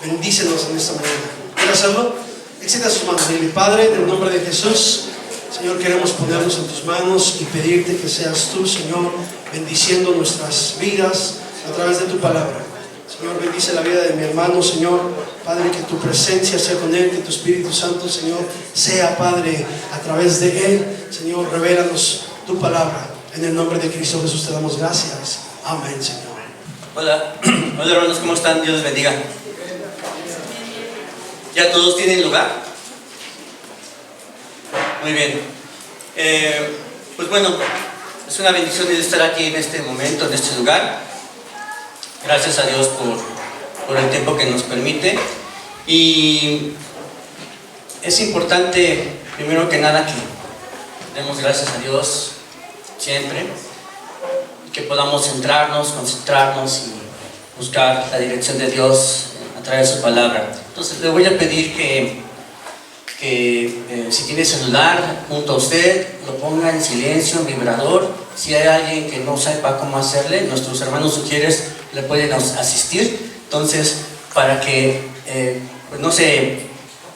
Bendícenos en esta mañana. ¿Quieres hacerlo? Extienda sus manos. Dile: Padre, en el nombre de Jesús, Señor, queremos ponernos en tus manos y pedirte que seas tú, Señor, bendiciendo nuestras vidas a través de tu palabra. Señor, bendice la vida de mi hermano, Señor. Padre, que tu presencia sea con él, que tu Espíritu Santo, Señor, sea, Padre, a través de él. Señor, revélanos tu palabra. En el nombre de Cristo Jesús te damos gracias. Amén, Señor. Hola, hola hermanos, ¿cómo están? Dios les bendiga. ¿Ya todos tienen lugar? Muy bien. Pues bueno, es una bendición estar aquí en este momento, en este lugar. Gracias a Dios por el tiempo que nos permite. Y es importante, primero que nada, que demos gracias a Dios siempre, que podamos centrarnos, concentrarnos y buscar la dirección de Dios a través de su palabra. Entonces le voy a pedir que si tiene celular junto a usted, lo ponga en silencio, en vibrador. Si hay alguien que no sepa cómo hacerle, nuestros hermanos sugieres le pueden asistir. Entonces, para que pues no se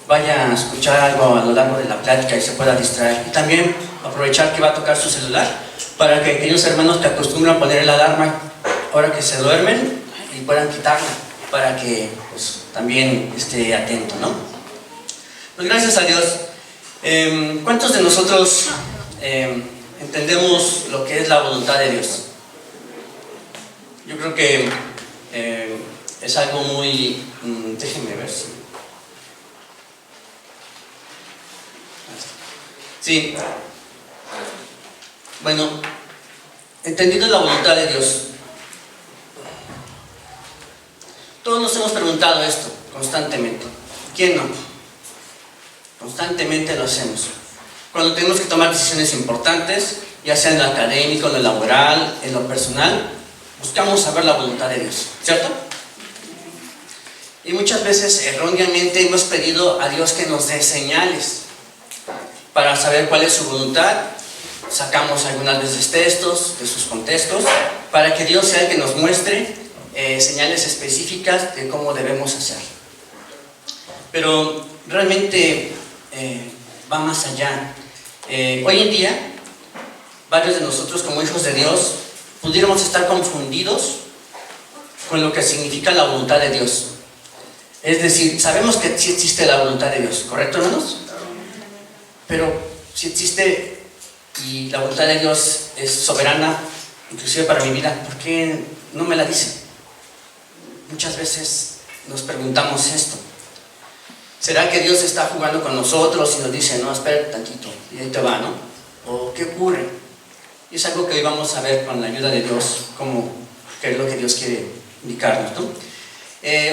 vaya a escuchar algo a lo largo de la plática y se pueda distraer. Y también aprovechar que va a tocar su celular, para que aquellos hermanos que acostumbran a poner el alarma ahora que se duermen y puedan quitarla, para que pues también esté atento, ¿no? Pues gracias a Dios. ¿Cuántos de nosotros entendemos lo que es la voluntad de Dios? Yo creo que es algo muy... déjenme ver si... Sí. Bueno, entendiendo la voluntad de Dios, todos nos hemos preguntado esto constantemente. ¿Quién no? Constantemente lo hacemos. Cuando tenemos que tomar decisiones importantes, ya sea en lo académico, en lo laboral, en lo personal, buscamos saber la voluntad de Dios, ¿cierto? Y muchas veces erróneamente hemos pedido a Dios que nos dé señales para saber cuál es su voluntad. Sacamos algunas veces textos de sus contextos para que Dios sea el que nos muestre señales específicas de cómo debemos hacer. Pero realmente va más allá. Hoy en día, varios de nosotros como hijos de Dios pudiéramos estar confundidos con lo que significa la voluntad de Dios. Es decir, sabemos que sí existe la voluntad de Dios, ¿correcto, hermanos? Pero si existe y la voluntad de Dios es soberana, inclusive para mi vida, ¿por qué no me la dice? Muchas veces nos preguntamos esto. ¿Será que Dios está jugando con nosotros y nos dice, no, espera tantito, y ahí te va, ¿no? ¿O qué ocurre? Y es algo que hoy vamos a ver con la ayuda de Dios, qué es lo que Dios quiere indicarnos, ¿no?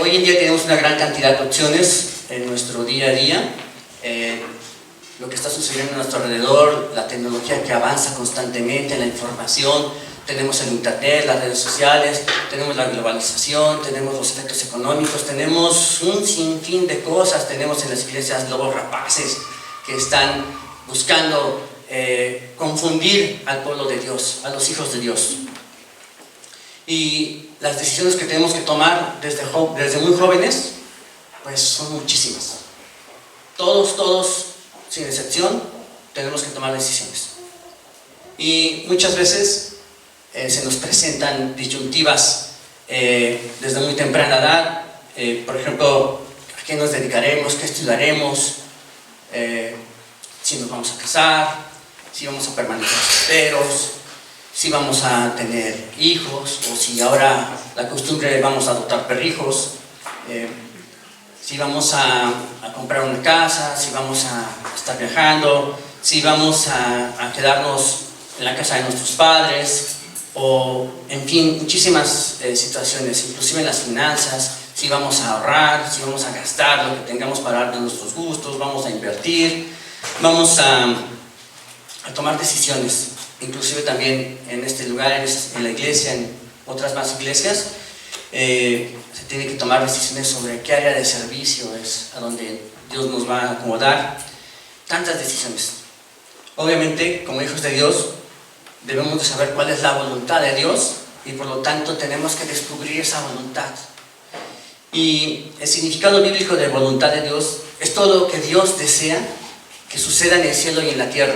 Hoy en día tenemos una gran cantidad de opciones en nuestro día a día. Lo que está sucediendo a nuestro alrededor, la tecnología que avanza constantemente, la información, tenemos el internet, las redes sociales, tenemos la globalización, tenemos los efectos económicos, tenemos un sinfín de cosas, tenemos en las iglesias lobos rapaces que están buscando confundir al pueblo de Dios, a los hijos de Dios. Y las decisiones que tenemos que tomar desde muy jóvenes, pues son muchísimas. Todos, sin excepción, tenemos que tomar decisiones. Y muchas veces se nos presentan disyuntivas desde muy temprana edad. Por ejemplo, ¿a qué nos dedicaremos? ¿Qué estudiaremos? Si nos vamos a casar, si vamos a permanecer solteros, si vamos a tener hijos, o si ahora la costumbre vamos a adoptar perrijos, si vamos a comprar una casa, si vamos a estar viajando, si vamos a quedarnos en la casa de nuestros padres, o en fin, muchísimas situaciones, inclusive en las finanzas, si vamos a ahorrar, si vamos a gastar lo que tengamos para dar de nuestros gustos, vamos a invertir, vamos a tomar decisiones, inclusive también en este lugar, en la iglesia, en otras más iglesias, se tiene que tomar decisiones sobre qué área de servicio es a donde Dios nos va a acomodar. Tantas decisiones. Obviamente, como hijos de Dios, debemos de saber cuál es la voluntad de Dios y por lo tanto tenemos que descubrir esa voluntad. Y el significado bíblico de voluntad de Dios es todo lo que Dios desea que suceda en el cielo y en la tierra.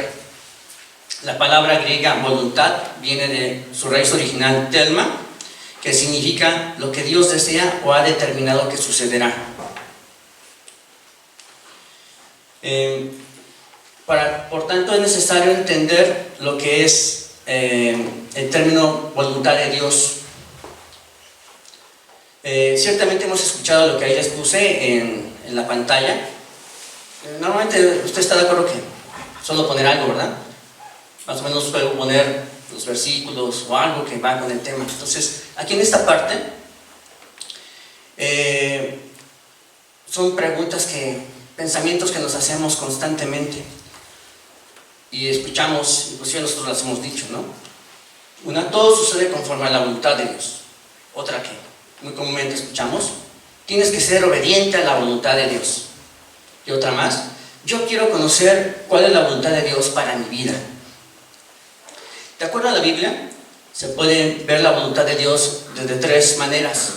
La palabra griega voluntad viene de su raíz original telma, que significa lo que Dios desea o ha determinado que sucederá. Por tanto, es necesario entender lo que es el término voluntad de Dios. Ciertamente hemos escuchado lo que ahí les puse en la pantalla. Normalmente usted está de acuerdo que solo poner algo, ¿verdad? Más o menos puedo poner los versículos o algo que va con el tema. Entonces, aquí en esta parte son preguntas pensamientos que nos hacemos constantemente y escuchamos, inclusive nosotros las hemos dicho, ¿no? Una, todo sucede conforme a la voluntad de Dios. Otra que muy comúnmente escuchamos, tienes que ser obediente a la voluntad de Dios. Y otra más, yo quiero conocer cuál es la voluntad de Dios para mi vida. De acuerdo a la Biblia, se puede ver la voluntad de Dios desde tres maneras.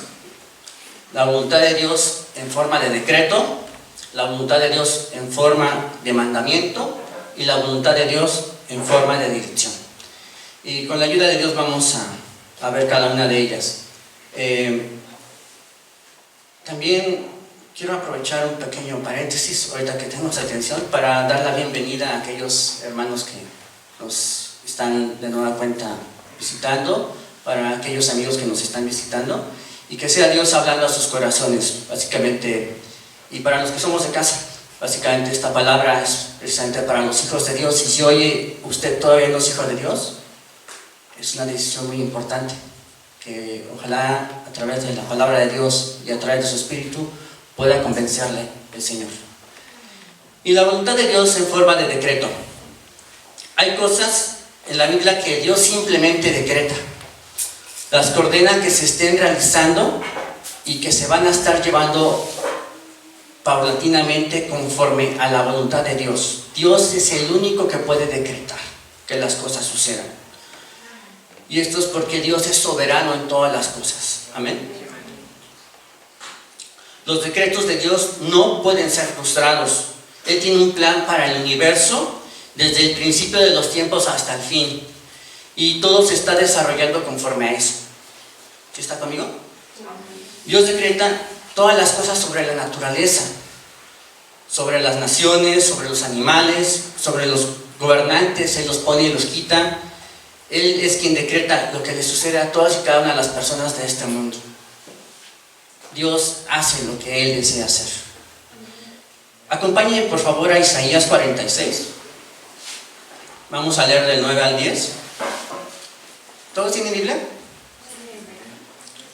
La voluntad de Dios en forma de decreto, la voluntad de Dios en forma de mandamiento y la voluntad de Dios en forma de dirección. Y con la ayuda de Dios vamos a ver cada una de ellas. También quiero aprovechar un pequeño paréntesis, ahorita que tenemos atención, para dar la bienvenida a aquellos hermanos que nos están de nueva cuenta visitando, para aquellos amigos que nos están visitando, y que sea Dios hablando a sus corazones, básicamente, y para los que somos de casa, básicamente esta palabra es precisamente para los hijos de Dios. Y si hoy usted todavía no es hijo de Dios, es una decisión muy importante, que ojalá a través de la palabra de Dios y a través de su Espíritu pueda convencerle el Señor. Y la voluntad de Dios en forma de decreto. Hay cosas en la Biblia que Dios simplemente decreta, las que ordena que se estén realizando y que se van a estar llevando paulatinamente conforme a la voluntad de Dios. Dios es el único que puede decretar que las cosas sucedan. Y esto es porque Dios es soberano en todas las cosas. Amén. Los decretos de Dios no pueden ser frustrados. Él tiene un plan para el universo desde el principio de los tiempos hasta el fin. Y todo se está desarrollando conforme a eso. ¿Sí está conmigo? Dios decreta todas las cosas sobre la naturaleza, sobre las naciones, sobre los animales, sobre los gobernantes. Él los pone y los quita. Él es quien decreta lo que le sucede a todas y cada una de las personas de este mundo. Dios hace lo que Él desea hacer. Acompáñenme por favor a Isaías 46. Vamos a leer del 9 al 10. ¿Todos tienen Biblia?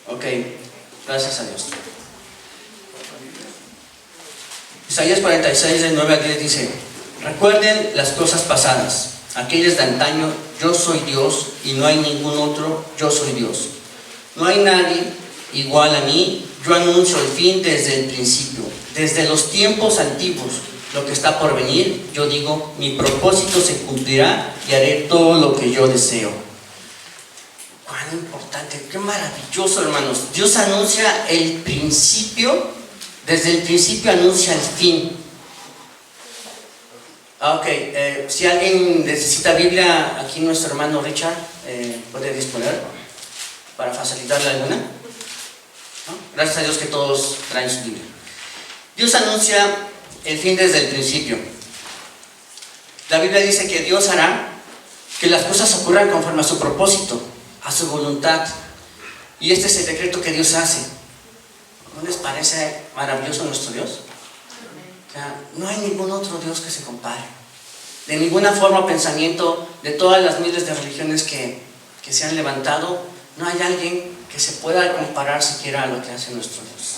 Ok, gracias a Dios. Isaías 46 del 9 al 10 dice: recuerden las cosas pasadas, aquellas de antaño. Yo soy Dios y no hay ningún otro. Yo soy Dios. No hay nadie igual a mí. Yo anuncio el fin desde el principio, desde los tiempos antiguos, lo que está por venir. Yo digo, mi propósito se cumplirá y haré todo lo que yo deseo. Cuán importante, qué maravilloso, hermanos. Dios anuncia el principio, desde el principio anuncia el fin. Si alguien necesita Biblia, aquí nuestro hermano Richard puede disponer para facilitarle alguna. ¿No? Gracias a Dios que todos traen su Biblia. Dios anuncia el fin desde el principio. La Biblia dice que Dios hará que las cosas ocurran conforme a su propósito, a su voluntad. Y este es el decreto que Dios hace. ¿No les parece maravilloso nuestro Dios? O sea, no hay ningún otro Dios que se compare. De ninguna forma o pensamiento de todas las miles de religiones que se han levantado, no hay alguien que se pueda comparar siquiera a lo que hace nuestro Dios.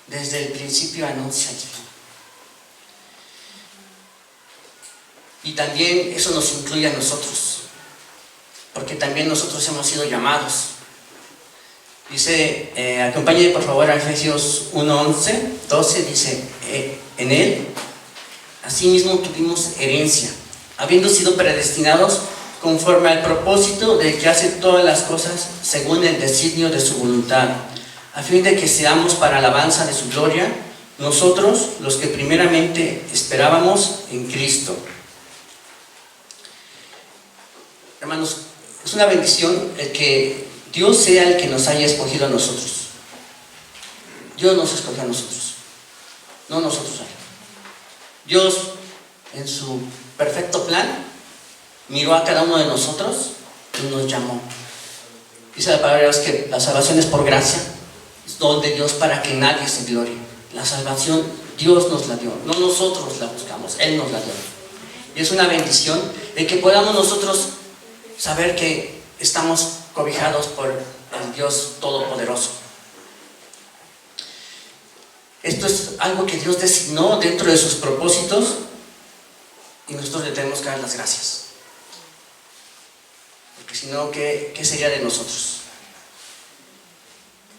Desde el principio anuncia el fin. Y también eso nos incluye a nosotros, porque también nosotros hemos sido llamados. Dice, acompáñenme por favor a Efesios 1:11, 12, dice, en él asimismo tuvimos herencia, habiendo sido predestinados conforme al propósito de que hace todas las cosas según el designio de su voluntad, a fin de que seamos para alabanza de su gloria, nosotros los que primeramente esperábamos en Cristo. Hermanos, es una bendición el que Dios sea el que nos haya escogido a nosotros. Dios nos escogió a nosotros, no nosotros a Él. Dios, en su perfecto plan, miró a cada uno de nosotros y nos llamó. Dice la palabra de Dios que la salvación es por gracia, es don de Dios para que nadie se glorie. La salvación Dios nos la dio, no nosotros la buscamos, Él nos la dio. Y es una bendición de que podamos nosotros saber que estamos cobijados por el Dios Todopoderoso. Esto es algo que Dios designó dentro de sus propósitos y nosotros le tenemos que dar las gracias. Porque si no, ¿qué sería de nosotros?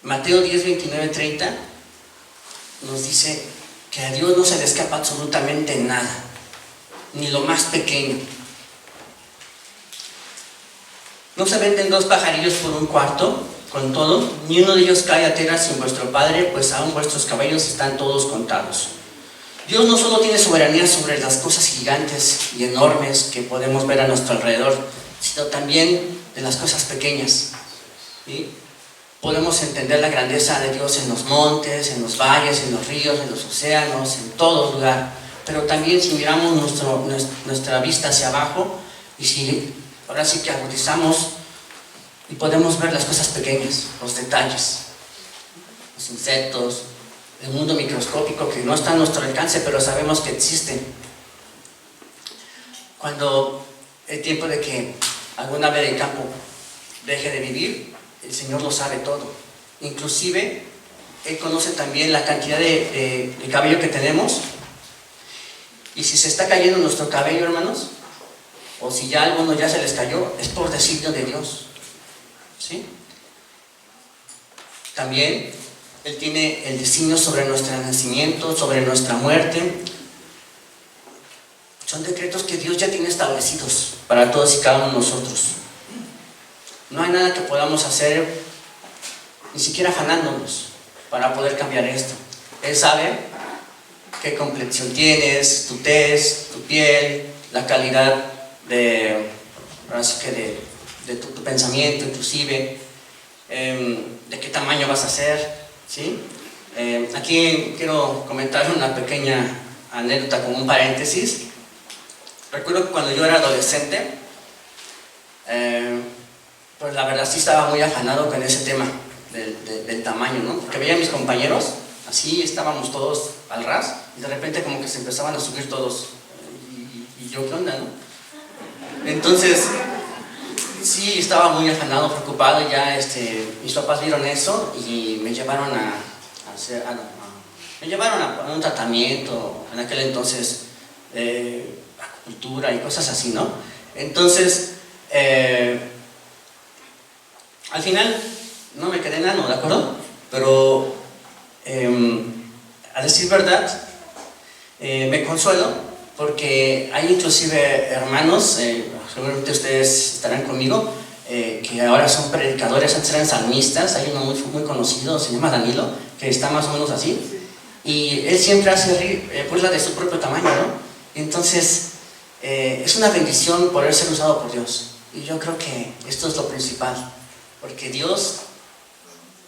Mateo 10, 29, 30 nos dice que a Dios no se le escapa absolutamente nada, ni lo más pequeño. No se venden 2 pajarillos por un cuarto, con todo, ni uno de ellos cae a tierra sin vuestro Padre, pues aún vuestros cabellos están todos contados. Dios no solo tiene soberanía sobre las cosas gigantes y enormes que podemos ver a nuestro alrededor, sino también de las cosas pequeñas. ¿Sí? Podemos entender la grandeza de Dios en los montes, en los valles, en los ríos, en los océanos, en todo lugar. Pero también si miramos nuestra vista hacia abajo, y si ahora sí que agudizamos y podemos ver las cosas pequeñas, los detalles, los insectos, el mundo microscópico que no está a nuestro alcance, pero sabemos que existen. Cuando el tiempo de que algún ave del campo deje de vivir, el Señor lo sabe todo. Inclusive, Él conoce también la cantidad de cabello que tenemos. Y si se está cayendo nuestro cabello, hermanos, o si ya alguno ya se les cayó, es por designio de Dios. ¿Sí? También Él tiene el designio sobre nuestro nacimiento, sobre nuestra muerte. Son decretos que Dios ya tiene establecidos para todos y cada uno de nosotros. No hay nada que podamos hacer, ni siquiera afanándonos, para poder cambiar esto. Él sabe qué complexión tienes, tu tez, tu piel, la calidad de tu pensamiento, inclusive, de qué tamaño vas a ser, ¿sí? Aquí quiero comentar una pequeña anécdota como un paréntesis. Recuerdo que cuando yo era adolescente, pues la verdad sí estaba muy afanado con ese tema del tamaño, ¿no? Porque veía a mis compañeros, así estábamos todos al ras, y de repente como que se empezaban a subir todos, y yo, ¿qué onda, no? Entonces, sí, estaba muy afanado, preocupado, y ya mis papás vieron eso y me llevaron a un tratamiento, en aquel entonces, acupuntura y cosas así, ¿no? Entonces, al final no me quedé enano, ¿de acuerdo? Pero, a decir verdad, me consuelo porque hay inclusive hermanos, seguramente ustedes estarán conmigo, que ahora son predicadores, antes eran salmistas. Hay uno muy conocido, se llama Danilo, que está más o menos así, y él siempre hace reír burla de su propio tamaño, ¿no? Entonces, es una bendición poder ser usado por Dios, y yo creo que esto es lo principal, porque Dios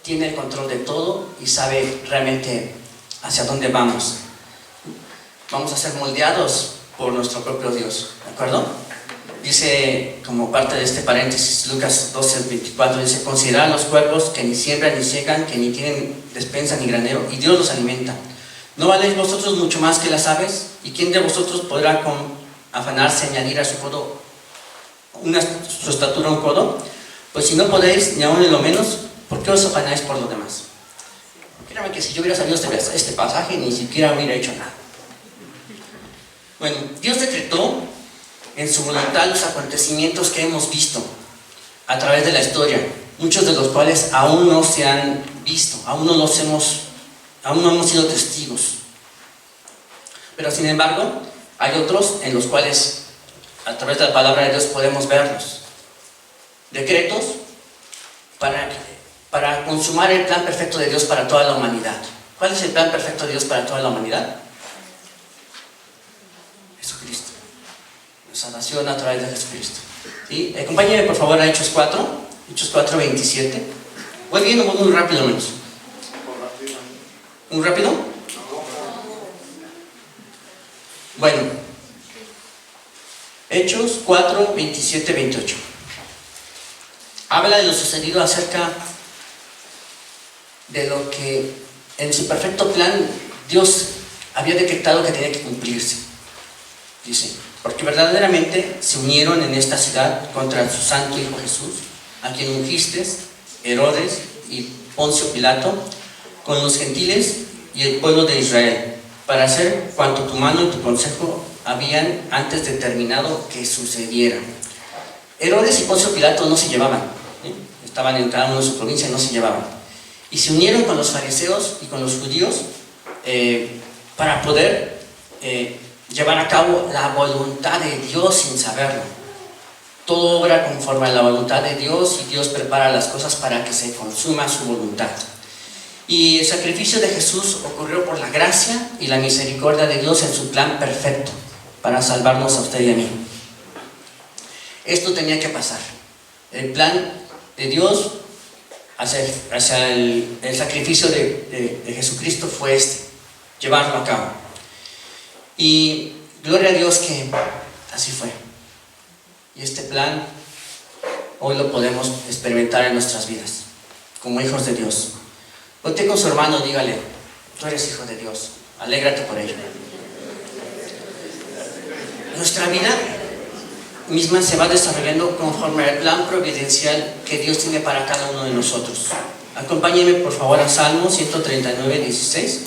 tiene el control de todo y sabe realmente hacia dónde vamos. Vamos a ser moldeados por nuestro propio Dios, ¿de acuerdo? Dice, como parte de este paréntesis, Lucas 12, 24, dice: considerad los cuervos que ni siembran ni siegan, que ni tienen despensa ni granero, y Dios los alimenta. ¿No valéis vosotros mucho más que las aves? ¿Y quién de vosotros podrá con afanarse añadir a su codo, su estatura un codo? Pues si no podéis, ni aun en lo menos, ¿por qué os afanáis por los demás? Créanme que si yo hubiera sabido este pasaje, ni siquiera hubiera hecho nada. Bueno, Dios decretó en su voluntad los acontecimientos que hemos visto a través de la historia, muchos de los cuales aún no se han visto, aún no hemos sido testigos. Pero sin embargo, hay otros en los cuales a través de la palabra de Dios podemos verlos. Decretos para para consumar el plan perfecto de Dios para toda la humanidad. ¿Cuál es el plan perfecto de Dios para toda la humanidad? Jesucristo. La salvación a través de Jesucristo. ¿Sí? Acompáñenme por favor a Hechos 4, Hechos 4, 27. ¿Voy bien o voy muy rápido, menos? ¿Muy rápido? Bueno, Hechos 4, 27, 28. Habla de lo sucedido acerca de lo que en su perfecto plan Dios había decretado que tenía que cumplirse. Dice: porque verdaderamente se unieron en esta ciudad contra su santo Hijo Jesús, a quien ungiste, Herodes y Poncio Pilato, con los gentiles y el pueblo de Israel, para hacer cuanto tu mano y tu consejo habían antes determinado que sucediera. Herodes y Poncio Pilato no se llevaban, estaban en cada uno de su provincia y no se llevaban. Y se unieron con los fariseos y con los judíos para poder llevar a cabo la voluntad de Dios sin saberlo. Todo obra conforme a la voluntad de Dios y Dios prepara las cosas para que se consuma su voluntad. Y el sacrificio de Jesús ocurrió por la gracia y la misericordia de Dios en su plan perfecto para salvarnos a usted y a mí. Esto tenía que pasar. El plan de Dios hacia el sacrificio de Jesucristo fue llevarlo a cabo. Y gloria a Dios que así fue. Y este plan hoy lo podemos experimentar en nuestras vidas, como hijos de Dios. Voltee con su hermano, dígale: tú eres hijo de Dios, alégrate por ello. Nuestra vida misma se va desarrollando conforme al plan providencial que Dios tiene para cada uno de nosotros. Acompáñenme por favor a Salmo 139, 16.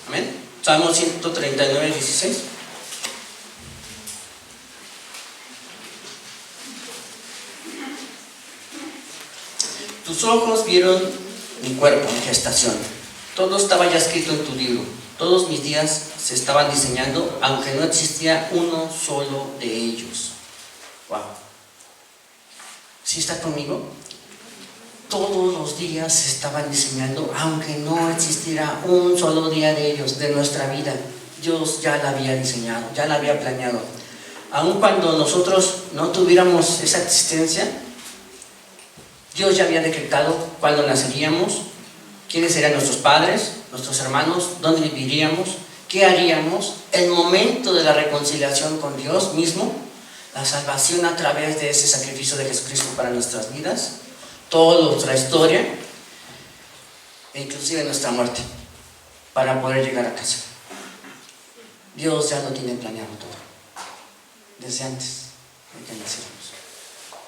Amén. Salmo 139, 16. Tus ojos vieron mi cuerpo en gestación. Todo estaba ya escrito en tu libro. Todos mis días se estaban diseñando, aunque no existía uno solo de ellos. Wow. ¿Sí está conmigo? Todos los días se estaban diseñando, aunque no existiera un solo día de ellos, de nuestra vida. Dios ya la había diseñado, ya la había planeado. Aun cuando nosotros no tuviéramos esa existencia, Dios ya había decretado cuándo naceríamos, quiénes serían nuestros padres, nuestros hermanos, dónde viviríamos, qué haríamos, el momento de la reconciliación con Dios mismo, la salvación a través de ese sacrificio de Jesucristo para nuestras vidas, toda nuestra historia e inclusive nuestra muerte para poder llegar a casa. Dios ya lo tiene planeado todo desde antes de que naciéramos.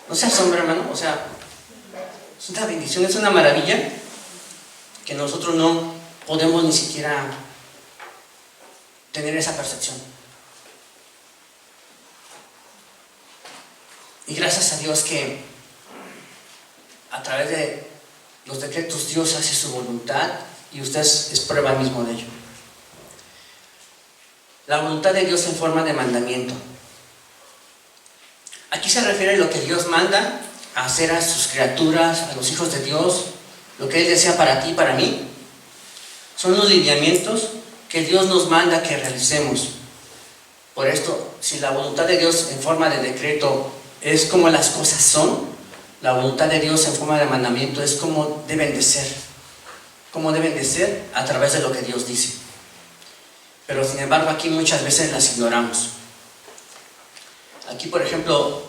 ¿No se asombra, hermano? O sea, es una bendición, es una maravilla que nosotros no podemos ni siquiera tener esa percepción. Y gracias a Dios que a través de los decretos Dios hace su voluntad y usted es prueba mismo de ello. La voluntad de Dios en forma de mandamiento. Aquí se refiere a lo que Dios manda a hacer a sus criaturas, a los hijos de Dios, lo que Él desea para ti y para mí. Son los lineamientos que Dios nos manda que realicemos. Por esto, si la voluntad de Dios en forma de decreto es como las cosas son, la voluntad de Dios en forma de mandamiento es como deben de ser. Como deben de ser a través de lo que Dios dice. Pero sin embargo aquí muchas veces las ignoramos. Aquí, por ejemplo,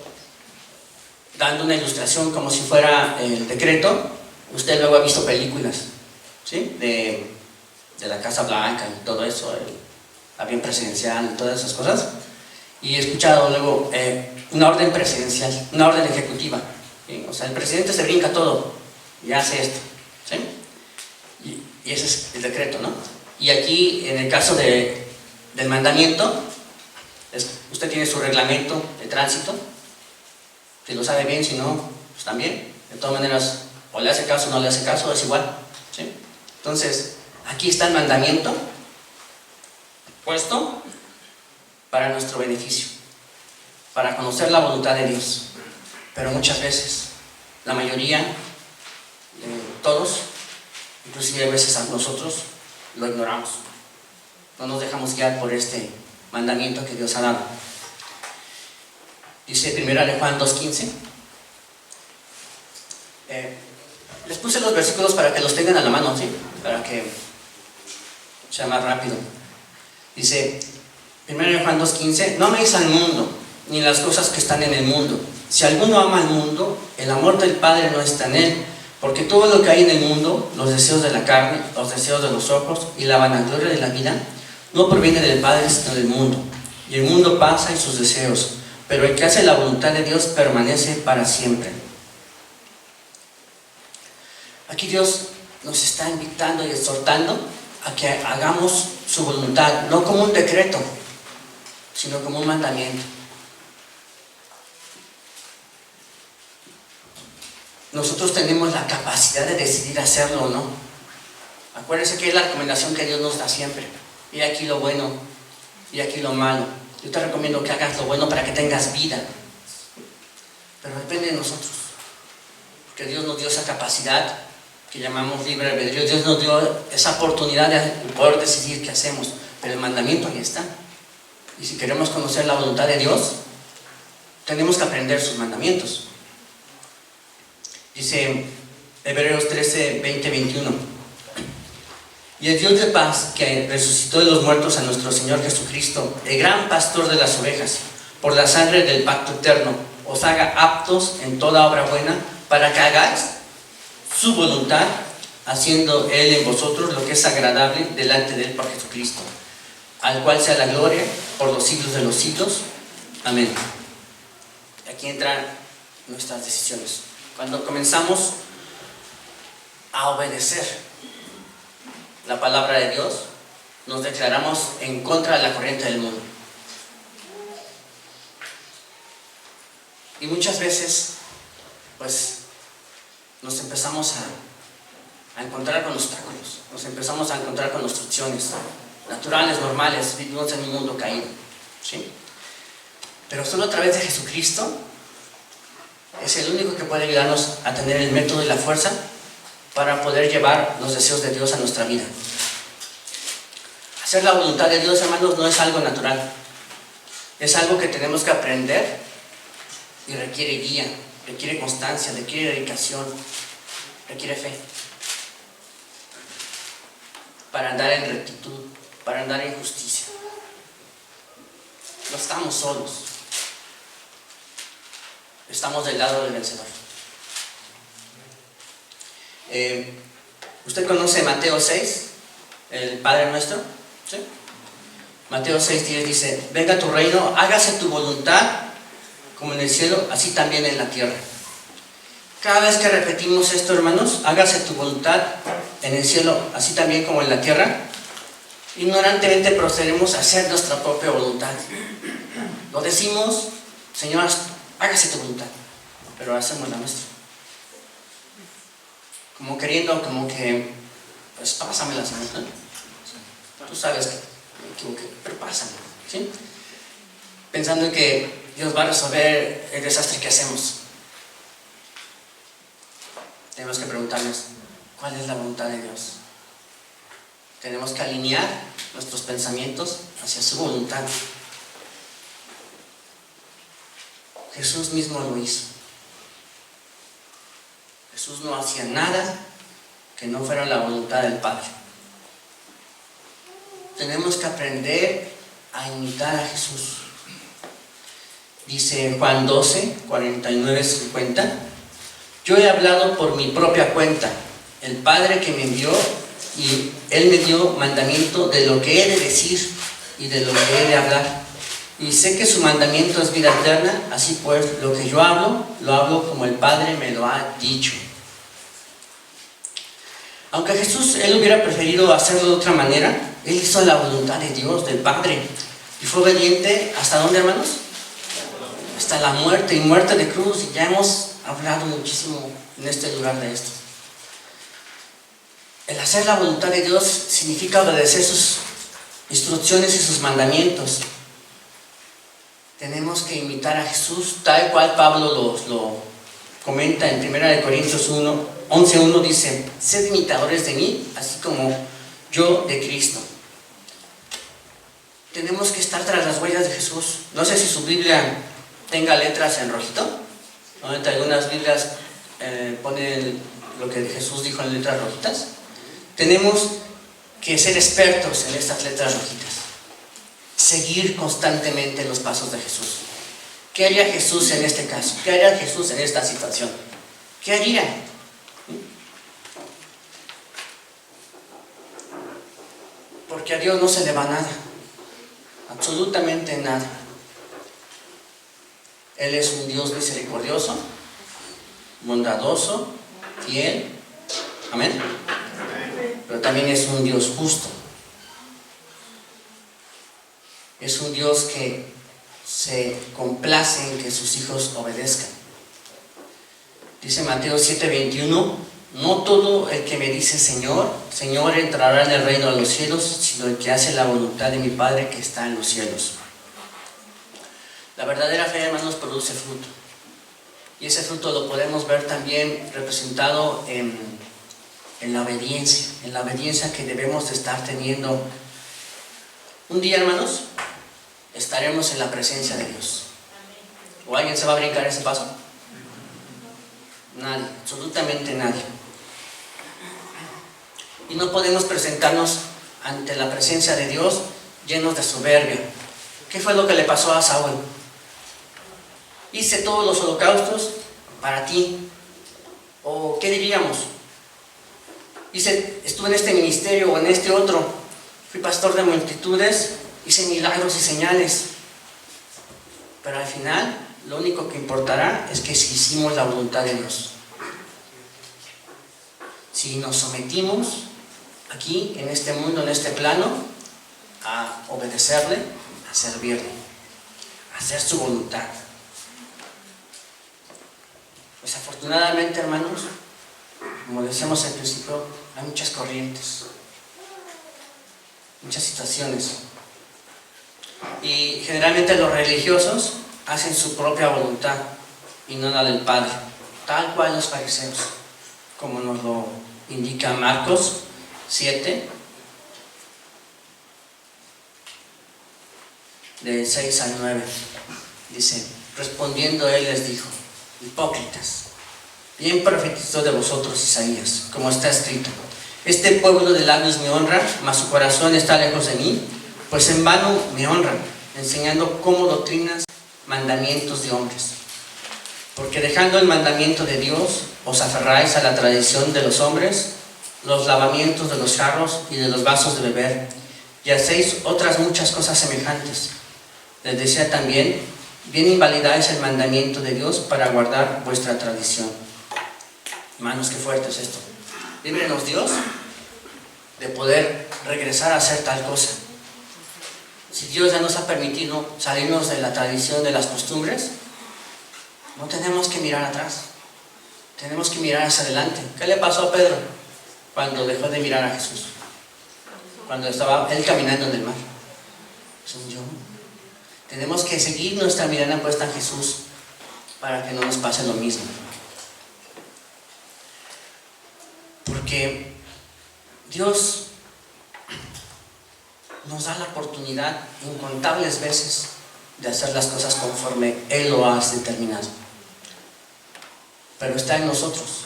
dando una ilustración como si fuera el decreto, usted luego ha visto películas, ¿sí? De la Casa Blanca y todo eso, el avión presidencial y todas esas cosas, y he escuchado luego una orden presidencial, una orden ejecutiva, ¿sí? O sea, el presidente se brinca todo y hace esto, ¿sí? Y ese es el decreto, ¿no? Y aquí, en el caso del mandamiento, usted tiene su reglamento de tránsito, si lo sabe bien, si no, pues también, de todas maneras, o le hace caso o no le hace caso, es igual, ¿sí? Entonces, aquí está el mandamiento puesto para nuestro beneficio. para conocer la voluntad de Dios, pero muchas veces, la mayoría, todos, inclusive a veces a nosotros, lo ignoramos. No nos dejamos guiar por este mandamiento que Dios ha dado. Dice 1 Juan 2:15. Les puse los versículos para que los tengan a la mano, ¿sí? Para que sea más rápido. Dice 1 Juan 2:15: no améis al mundo, ni las cosas que están en el mundo. Si alguno ama al mundo, el amor del Padre no está en él. Porque todo lo que hay en el mundo, los deseos de la carne, los deseos de los ojos y la vanagloria de la vida, no proviene del Padre, sino del mundo. Y el mundo pasa y sus deseos, pero el que hace la voluntad de Dios permanece para siempre. Aquí Dios nos está invitando y exhortando a que hagamos su voluntad, no como un decreto, sino como un mandamiento. Nosotros tenemos la capacidad de decidir hacerlo o no. Acuérdense que es la recomendación que Dios nos da siempre. Y aquí lo bueno, y aquí lo malo. Yo te recomiendo que hagas lo bueno para que tengas vida. Pero depende de nosotros. Porque Dios nos dio esa capacidad que llamamos libre albedrío. Dios nos dio esa oportunidad de poder decidir qué hacemos. Pero el mandamiento ahí está. Y si queremos conocer la voluntad de Dios, tenemos que aprender sus mandamientos. Dice Hebreos 13, 20, 21. Y el Dios de paz, que resucitó de los muertos a nuestro Señor Jesucristo, el gran pastor de las ovejas, por la sangre del pacto eterno, os haga aptos en toda obra buena, para que hagáis su voluntad, haciendo Él en vosotros lo que es agradable delante de Él por Jesucristo, al cual sea la gloria por los siglos de los siglos. Amén. Aquí entran nuestras decisiones. Cuando comenzamos a obedecer la palabra de Dios, nos declaramos en contra de la corriente del mundo. Y muchas veces, pues, nos empezamos a encontrar con obstáculos, nos empezamos a encontrar con obstrucciones naturales, normales. Vivimos en un mundo caído, ¿sí? Pero solo a través de Jesucristo es el único que puede ayudarnos a tener el método y la fuerza para poder llevar los deseos de Dios a nuestra vida. Hacer la voluntad de Dios, hermanos, no es algo natural. Es algo que tenemos que aprender y requiere guía, requiere constancia, requiere dedicación, requiere fe. Para andar en rectitud, para andar en justicia. No estamos solos. Estamos del lado del vencedor. ¿Usted conoce Mateo 6, el Padre Nuestro? ¿Sí? Mateo 6:10 dice: venga tu reino, hágase tu voluntad, como en el cielo, así también en la tierra. Cada vez que repetimos esto, hermanos, hágase tu voluntad en el cielo, así también como en la tierra, ignorantemente procedemos a hacer nuestra propia voluntad. Lo decimos: Señor, hágase tu voluntad, pero hacemos la nuestra. Como queriendo, como que, pues pásamela, Señor. Tú sabes que me equivoqué, pero pásamela, ¿sí? Pensando en que Dios va a resolver el desastre que hacemos. Tenemos que preguntarnos: ¿cuál es la voluntad de Dios? Tenemos que alinear nuestros pensamientos hacia su voluntad. Jesús mismo lo hizo. Jesús no hacía nada que no fuera la voluntad del Padre. Tenemos que aprender a imitar a Jesús. Dice Juan 12, 49, 50: yo he hablado por mi propia cuenta. El Padre que me envió, y Él me dio mandamiento de lo que he de decir y de lo que he de hablar. Y sé que su mandamiento es vida eterna. Así pues, lo que yo hablo, lo hablo como el Padre me lo ha dicho. Aunque Jesús, Él hubiera preferido hacerlo de otra manera, Él hizo la voluntad de Dios, del Padre. Y fue obediente, ¿hasta dónde, hermanos? Hasta la muerte, y muerte de cruz. Y ya hemos hablado muchísimo en este lugar de esto. El hacer la voluntad de Dios significa obedecer sus instrucciones y sus mandamientos. tenemos que imitar a Jesús, tal cual Pablo lo comenta en 1 Corintios 11:1, dice: sed imitadores de mí, así como yo de Cristo. Tenemos que estar tras las huellas de Jesús. No sé si su Biblia tenga letras en rojito, ¿no? Algunas Biblias ponen lo que Jesús dijo en letras rojitas. Tenemos que ser expertos en estas letras rojitas, seguir constantemente los pasos de Jesús. ¿Qué haría Jesús en este caso? ¿Qué haría Jesús en esta situación? ¿Qué haría? Porque a Dios no se le va nada, absolutamente nada. Él es un Dios misericordioso, bondadoso, fiel, amén. Pero también es un Dios justo. Es un Dios que se complace en que sus hijos obedezcan. Dice Mateo 7:21: no todo el que me dice Señor, Señor entrará en el reino de los cielos, sino el que hace la voluntad de mi Padre que está en los cielos. La verdadera fe, hermanos, produce fruto. Y ese fruto lo podemos ver también representado en la obediencia que debemos de estar teniendo. Un día, hermanos, estaremos en la presencia de Dios. ¿O alguien se va a brincar ese paso? Nadie, absolutamente nadie. Y no podemos presentarnos ante la presencia de Dios llenos de soberbia. ¿Qué fue lo que le pasó a Saúl? Hice todos los holocaustos para ti. ¿O qué diríamos? Estuve en este ministerio o en este otro, fui pastor de multitudes, hice milagros y señales, pero al final lo único que importará es que si hicimos la voluntad de Dios, si nos sometimos aquí en este mundo, en este plano, a obedecerle, a servirle, a hacer su voluntad. Pues afortunadamente, hermanos, como decíamos al principio, hay muchas corrientes, muchas situaciones, y generalmente los religiosos hacen su propia voluntad y no la del Padre, tal cual los fariseos, como nos lo indica Marcos 7, de 6 al 9. Dice: respondiendo él les dijo: hipócritas, bien profetizó de vosotros Isaías, como está escrito: este pueblo de labios me honra, mas su corazón está lejos de mí, pues en vano me honran, enseñando como doctrinas mandamientos de hombres. Porque dejando el mandamiento de Dios, os aferráis a la tradición de los hombres, los lavamientos de los jarros y de los vasos de beber, y hacéis otras muchas cosas semejantes. Les decía también: bien invalidáis el mandamiento de Dios para guardar vuestra tradición. Hermanos, qué fuerte es esto. Líbrenos Dios de poder regresar a hacer tal cosa. Si Dios ya nos ha permitido salirnos de la tradición, de las costumbres, no tenemos que mirar atrás, tenemos que mirar hacia adelante. ¿Qué le pasó a Pedro cuando dejó de mirar a Jesús? Cuando estaba él caminando en el mar. Se hundió. Tenemos que seguir nuestra mirada puesta en Jesús para que no nos pase lo mismo. Porque Dios nos da la oportunidad incontables veces de hacer las cosas conforme Él lo ha determinado. Pero está en nosotros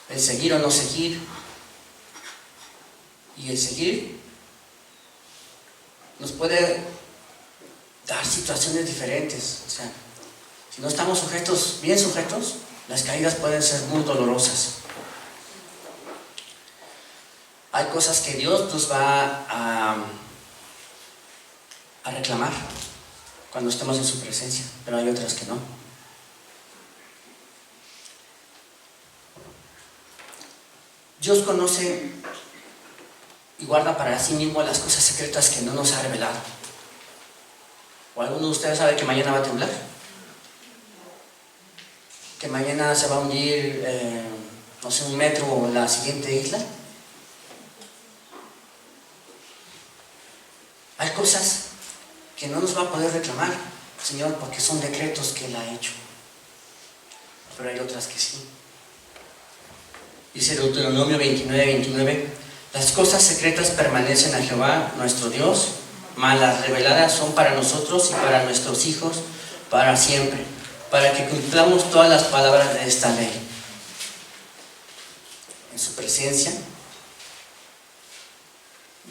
el seguir o no seguir. Y el seguir nos puede dar situaciones diferentes. O sea, si no estamos bien sujetos, las caídas pueden ser muy dolorosas. Hay cosas que Dios nos va a reclamar cuando estemos en su presencia, pero hay otras que no. Dios conoce y guarda para sí mismo las cosas secretas que no nos ha revelado. ¿O alguno de ustedes sabe que mañana va a temblar? ¿Que mañana se va a hundir, no sé, 1 metro en la siguiente isla? Hay cosas que no nos va a poder reclamar. Señor, porque son decretos que Él ha hecho. Pero hay otras que sí. Dice Deuteronomio 29:29, las cosas secretas permanecen a Jehová, nuestro Dios, mas las reveladas son para nosotros y para nuestros hijos para siempre, para que cumplamos todas las palabras de esta ley. En su presencia,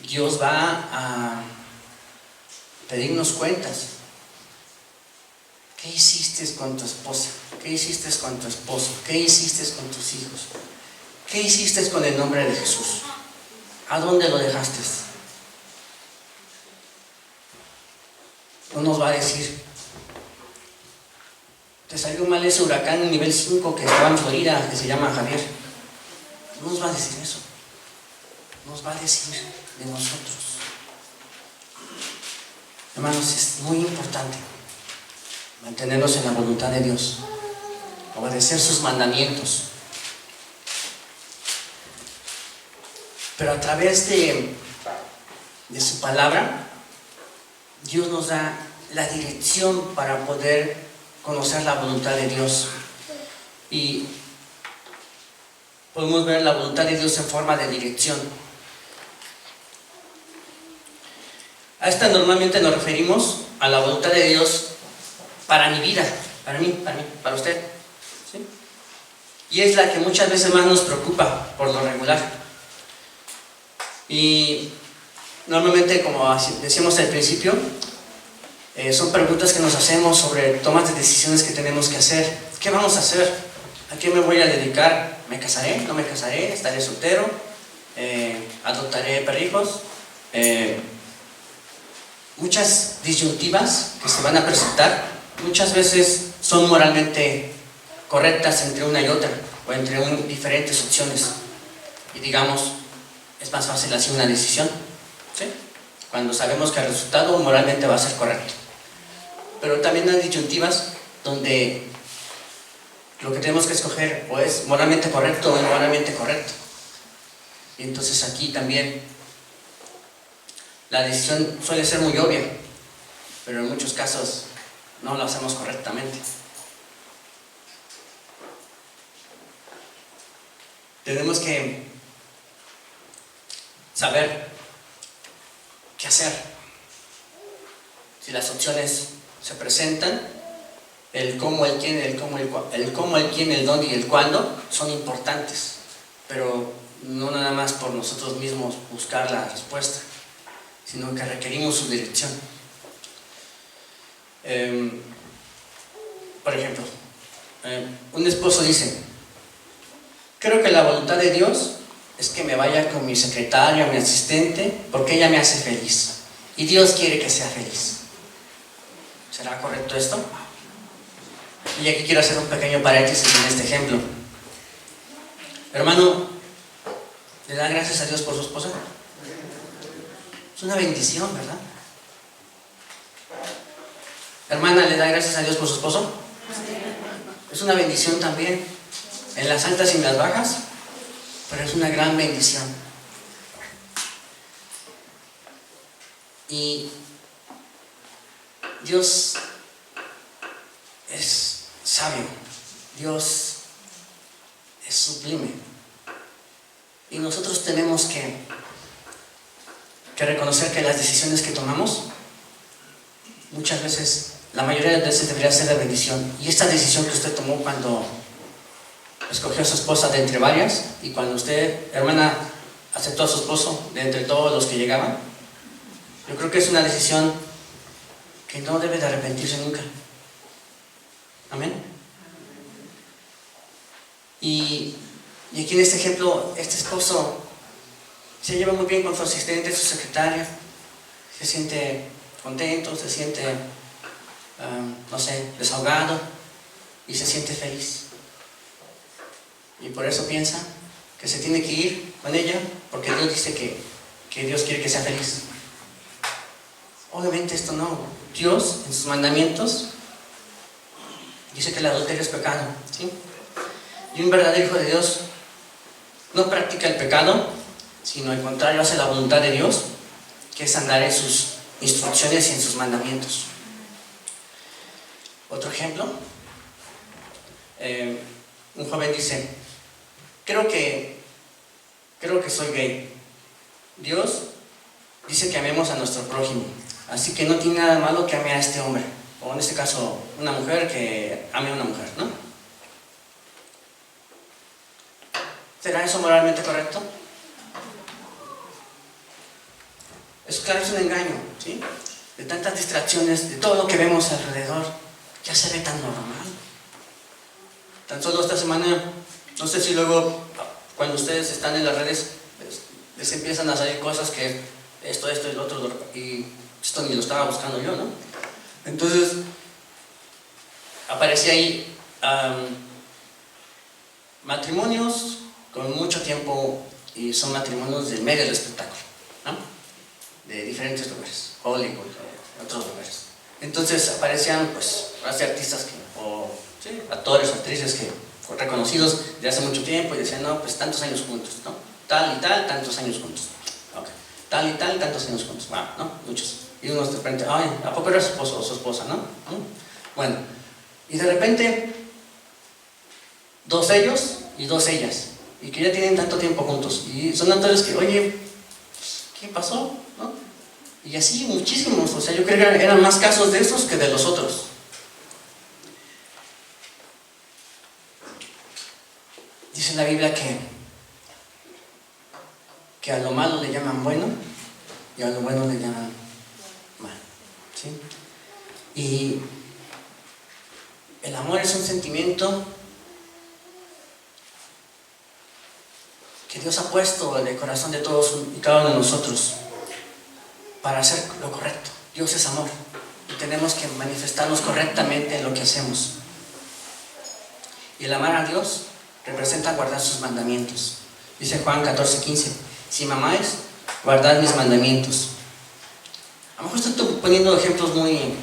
Dios va a pedirnos cuentas. ¿Qué hiciste con tu esposa? ¿Qué hiciste con tu esposo? ¿Qué hiciste con tus hijos? ¿Qué hiciste con el nombre de Jesús? ¿A dónde lo dejaste? No nos va a decir, te salió mal ese huracán en nivel 5 que estaba en Florida, que se llama Javier. No nos va a decir eso. Nos va a decir de nosotros. Hermanos, es muy importante mantenernos en la voluntad de Dios, obedecer sus mandamientos. Pero a través de su palabra, Dios nos da la dirección para poder conocer la voluntad de Dios. Y podemos ver la voluntad de Dios en forma de dirección. A esta normalmente nos referimos a la voluntad de Dios para mi vida, para mí, para usted, ¿sí? Y es la que muchas veces más nos preocupa por lo regular. Y normalmente, como decíamos al principio, son preguntas que nos hacemos sobre tomas de decisiones que tenemos que hacer. ¿Qué vamos a hacer? ¿A qué me voy a dedicar? ¿Me casaré? ¿No me casaré? ¿Estaré soltero? ¿Adoptaré perrijos? Muchas disyuntivas que se van a presentar muchas veces son moralmente correctas entre una y otra, o entre diferentes opciones. Y digamos, es más fácil hacer una decisión, ¿sí? Cuando sabemos que el resultado moralmente va a ser correcto. Pero también hay disyuntivas donde lo que tenemos que escoger o es moralmente correcto o inmoralmente correcto. Y entonces aquí también la decisión suele ser muy obvia, pero en muchos casos no lo hacemos correctamente. Tenemos que saber qué hacer. Si las opciones se presentan, el cómo, el quién, el cómo, el quién, el dónde y el cuándo son importantes, pero no nada más por nosotros mismos buscar la respuesta, sino que requerimos su dirección. Por ejemplo, un esposo dice, creo que la voluntad de Dios es que me vaya con mi secretaria, mi asistente, porque ella me hace feliz. Y Dios quiere que sea feliz. ¿Será correcto esto? Y aquí quiero hacer un pequeño paréntesis en este ejemplo. Hermano, ¿le da gracias a Dios por su esposa? Es una bendición, ¿verdad? Hermana, ¿le da gracias a Dios por su esposo? Es una bendición también, en las altas y en las bajas, pero es una gran bendición. Y Dios es sabio, Dios es sublime, y nosotros tenemos que reconocer que las decisiones que tomamos muchas veces, la mayoría de veces, debería ser de bendición. Y esta decisión que usted tomó cuando escogió a su esposa de entre varias, y cuando usted, hermana, aceptó a su esposo de entre todos los que llegaban, yo creo que es una decisión que no debe de arrepentirse nunca. Amén. Y aquí en este ejemplo, este esposo se lleva muy bien con su asistente, su secretaria, se siente contento, se siente, no sé, desahogado, y se siente feliz. Y por eso piensa que se tiene que ir con ella, porque Dios dice que Dios quiere que sea feliz. Obviamente esto no. Dios, en sus mandamientos, dice que el adulterio es pecado, ¿sí? Y un verdadero hijo de Dios no practica el pecado, sino al contrario, hace la voluntad de Dios, que es andar en sus instrucciones y en sus mandamientos. Otro ejemplo, un joven dice, creo que soy gay. Dios dice que amemos a nuestro prójimo, así que no tiene nada malo que ame a este hombre, o en este caso, una mujer que ame a una mujer, ¿no? ¿Será eso moralmente correcto? Es claro, es un engaño, ¿sí? De tantas distracciones, de todo lo que vemos alrededor, ya se ve tan normal. Tan solo esta semana, no sé si luego, cuando ustedes están en las redes, les empiezan a salir cosas que esto y lo otro, y esto ni lo estaba buscando yo, ¿no? Entonces, aparecía ahí matrimonios con mucho tiempo, y son matrimonios del medio del espectáculo, ¿no? De diferentes lugares, Hollywood, otros lugares. Entonces aparecían pues artistas o sí, actores o actrices que reconocidos de hace mucho tiempo y decían, no, pues tantos años juntos, ¿no? Tal y tal, tantos años juntos. Okay. Tal y tal, tantos años juntos. Wow, ¿no? Muchos. Y unos de repente, ay, ¿a poco era su esposo o su esposa, no? Bueno, y de repente, 2 ellos y 2 ellas, y que ya tienen tanto tiempo juntos, y son actores que, oye, ¿qué pasó? ¿No? Y así muchísimos, o sea, yo creo que eran más casos de esos que de los otros. Dice la Biblia que a lo malo le llaman bueno y a lo bueno le llaman mal, ¿sí? Y el amor es un sentimiento que Dios ha puesto en el corazón de todos y cada uno de nosotros para hacer lo correcto. Dios es amor y tenemos que manifestarnos correctamente en lo que hacemos. Y el amar a Dios representa guardar sus mandamientos. Dice Juan 14:15, si me amáis, guardad mis mandamientos. A lo mejor estoy poniendo ejemplos muy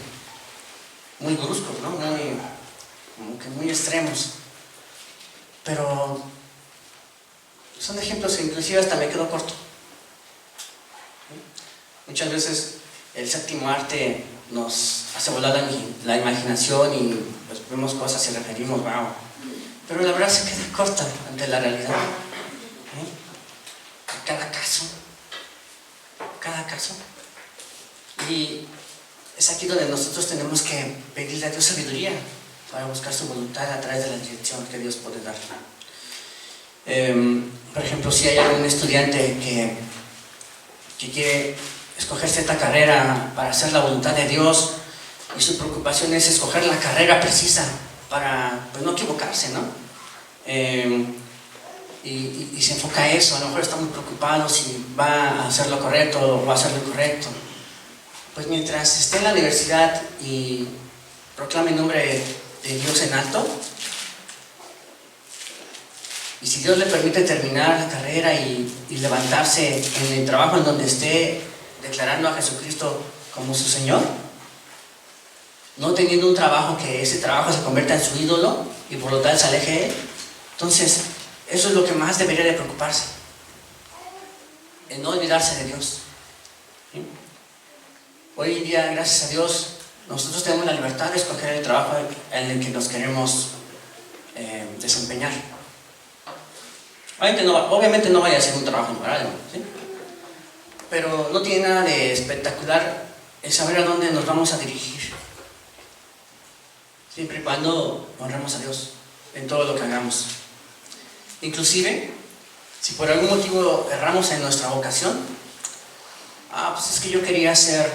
bruscos, ¿no? Como que muy extremos. Pero son ejemplos que inclusive hasta me quedo corto. Muchas veces el séptimo arte nos hace volar la imaginación y pues, vemos cosas y referimos, wow. Pero la verdad se queda corta ante la realidad. Cada caso. Y es aquí donde nosotros tenemos que pedirle a Dios sabiduría para buscar su voluntad a través de la dirección que Dios puede dar. Por ejemplo, si hay algún estudiante que quiere escoger cierta carrera para hacer la voluntad de Dios y su preocupación es escoger la carrera precisa para pues, no equivocarse, ¿no? Y se enfoca a eso, a lo mejor está muy preocupado si va a hacer lo correcto o va a hacer lo incorrecto. Pues mientras esté en la universidad y proclame el nombre de Dios en alto, y si Dios le permite terminar la carrera y levantarse en el trabajo en donde esté declarando a Jesucristo como su Señor, no teniendo un trabajo que ese trabajo se convierta en su ídolo y por lo tanto se aleje de él, entonces eso es lo que más debería de preocuparse, en no olvidarse de Dios. ¿Sí? Hoy en día, gracias a Dios, nosotros tenemos la libertad de escoger el trabajo en el que nos queremos desempeñar. Obviamente no vaya a ser un trabajo inmoral, ¿sí? Pero no tiene nada de espectacular el saber a dónde nos vamos a dirigir, siempre y cuando honremos a Dios en todo lo que hagamos. Inclusive, si por algún motivo erramos en nuestra vocación, pues es que yo quería ser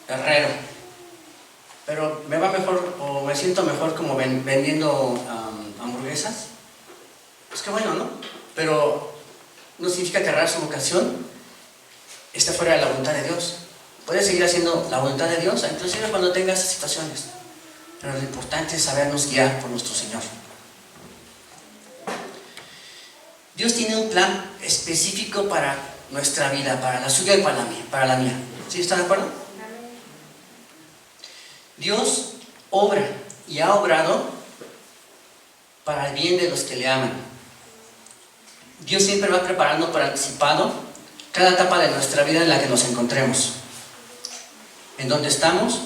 herrero, pero me va mejor o me siento mejor como vendiendo hamburguesas. Pues qué bueno, ¿no? Pero no significa que errar su vocación esté fuera de la voluntad de Dios. Puedes seguir haciendo la voluntad de Dios, inclusive cuando tengas situaciones. Pero lo importante es sabernos guiar por nuestro Señor. Dios tiene un plan específico para nuestra vida, para la suya y para la mía. ¿Sí están de acuerdo? Dios obra y ha obrado para el bien de los que le aman. Dios siempre va preparando por anticipado cada etapa de nuestra vida en la que nos encontremos, en donde estamos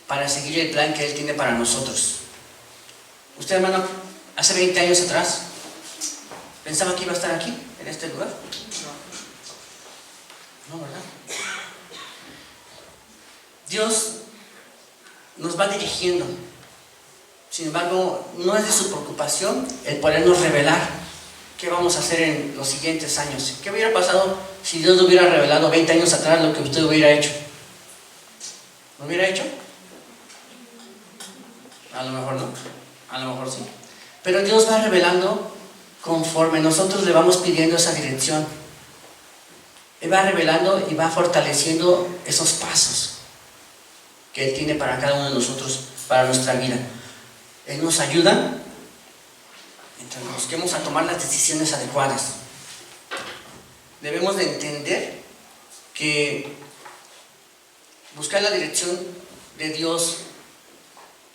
para seguir el plan que Él tiene para nosotros. Usted, hermano, hace 20 años atrás, ¿pensaba que iba a estar aquí, en este lugar? No, ¿verdad? Dios nos va dirigiendo. Sin embargo, no es de su preocupación el podernos revelar qué vamos a hacer en los siguientes años. ¿Qué hubiera pasado si Dios le hubiera revelado 20 años atrás lo que usted hubiera hecho? ¿Lo hubiera hecho? A lo mejor no, a lo mejor sí. Pero Dios va revelando conforme nosotros le vamos pidiendo esa dirección. Él va revelando y va fortaleciendo esos pasos que Él tiene para cada uno de nosotros, para nuestra vida. Él nos ayuda mientras nos busquemos a tomar las decisiones adecuadas. Debemos de entender que buscar la dirección de Dios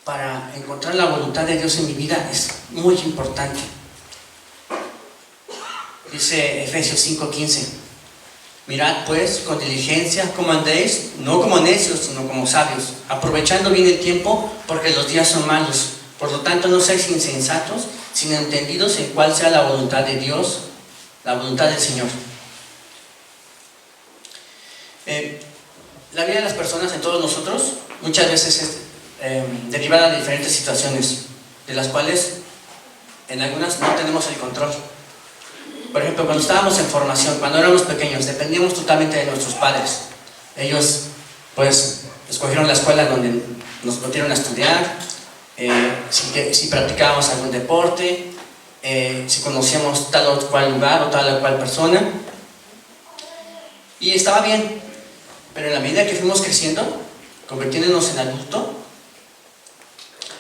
para encontrar la voluntad de Dios en mi vida es muy importante. Dice Efesios 5:15: mirad pues con diligencia cómo andéis, no como necios, sino como sabios, aprovechando bien el tiempo, porque los días son malos. Por lo tanto, no seáis insensatos, sino entendidos en cuál sea la voluntad de Dios, la voluntad del Señor. La vida de las personas, en todos nosotros, muchas veces es derivada de diferentes situaciones, de las cuales en algunas no tenemos el control. Por ejemplo, cuando estábamos en formación, cuando éramos pequeños, dependíamos totalmente de nuestros padres. Ellos, pues, escogieron la escuela donde nos metieron a estudiar, si practicábamos algún deporte, si conocíamos tal o cual lugar o tal o cual persona. Y estaba bien, pero en la medida que fuimos creciendo, convirtiéndonos en adulto,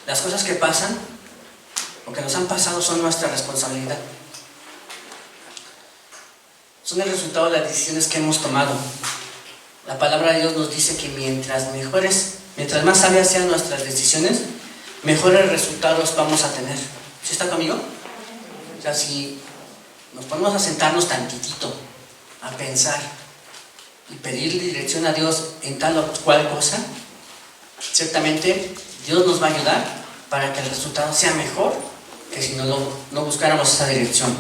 las cosas que pasan o que nos han pasado son nuestra responsabilidad. Son el resultado de las decisiones que hemos tomado. La palabra de Dios nos dice que mientras más sabias sean nuestras decisiones, mejores resultados vamos a tener. ¿Sí está conmigo? O sea, si nos ponemos a sentarnos tantitito, a pensar y pedir dirección a Dios en tal o cual cosa, ciertamente Dios nos va a ayudar para que el resultado sea mejor que si no buscáramos esa dirección.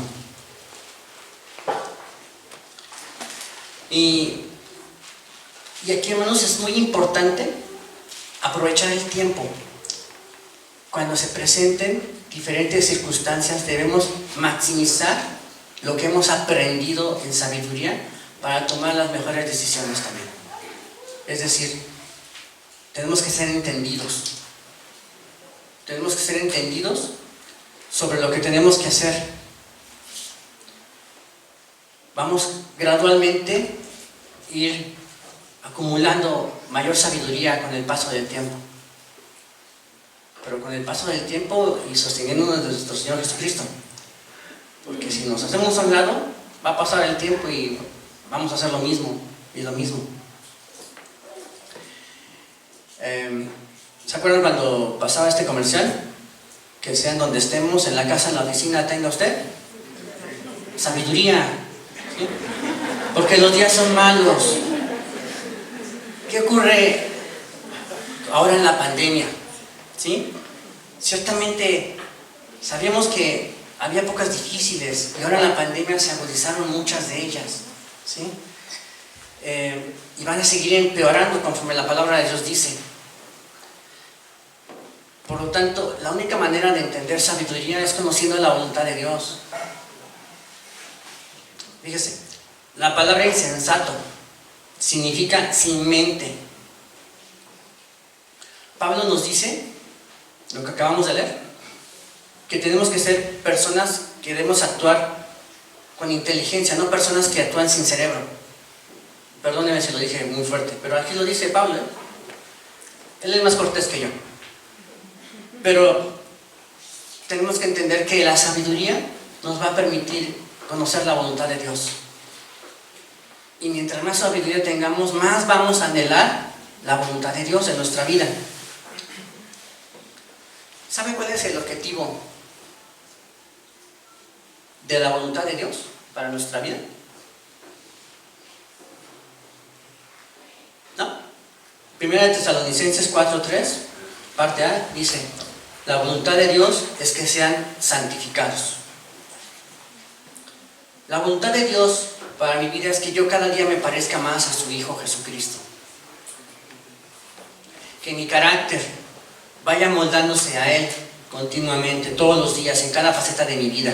Y aquí, hermanos, es muy importante aprovechar el tiempo. Cuando se presenten diferentes circunstancias, debemos maximizar lo que hemos aprendido en sabiduría para tomar las mejores decisiones también. Es decir, tenemos que ser entendidos. Tenemos que ser entendidos sobre lo que tenemos que hacer. Vamos gradualmente a ir acumulando mayor sabiduría con el paso del tiempo. Pero con el paso del tiempo y sosteniéndonos de nuestro Señor Jesucristo. Porque si nos hacemos a un lado, va a pasar el tiempo y vamos a hacer lo mismo y lo mismo. ¿Se acuerdan cuando pasaba este comercial? Que sea en donde estemos, en la casa, en la oficina, tenga usted sabiduría, ¿sí? Porque los días son malos. ¿Qué ocurre ahora en la pandemia? ¿Sí? Ciertamente sabíamos que había épocas difíciles y ahora en la pandemia se agudizaron muchas de ellas, ¿sí? Y van a seguir empeorando conforme la palabra de Dios dice. Por lo tanto, la única manera de entender sabiduría es conociendo la voluntad de Dios. Fíjese, la palabra insensato significa sin mente. Pablo nos dice, lo que acabamos de leer, que tenemos que ser personas que debemos actuar con inteligencia, no personas que actúan sin cerebro. Perdóneme si lo dije muy fuerte, pero aquí lo dice Pablo, ¿eh? Él es más cortés que yo. Pero tenemos que entender que la sabiduría nos va a permitir conocer la voluntad de Dios. Y mientras más sabiduría tengamos, más vamos a anhelar la voluntad de Dios en nuestra vida. ¿Sabe cuál es el objetivo de la voluntad de Dios para nuestra vida? ¿No? Primera de Tesalonicenses 4:3, parte A, dice: la voluntad de Dios es que sean santificados. La voluntad de Dios para mi vida es que yo cada día me parezca más a su Hijo Jesucristo. Que mi carácter vaya moldándose a Él continuamente, todos los días, en cada faceta de mi vida.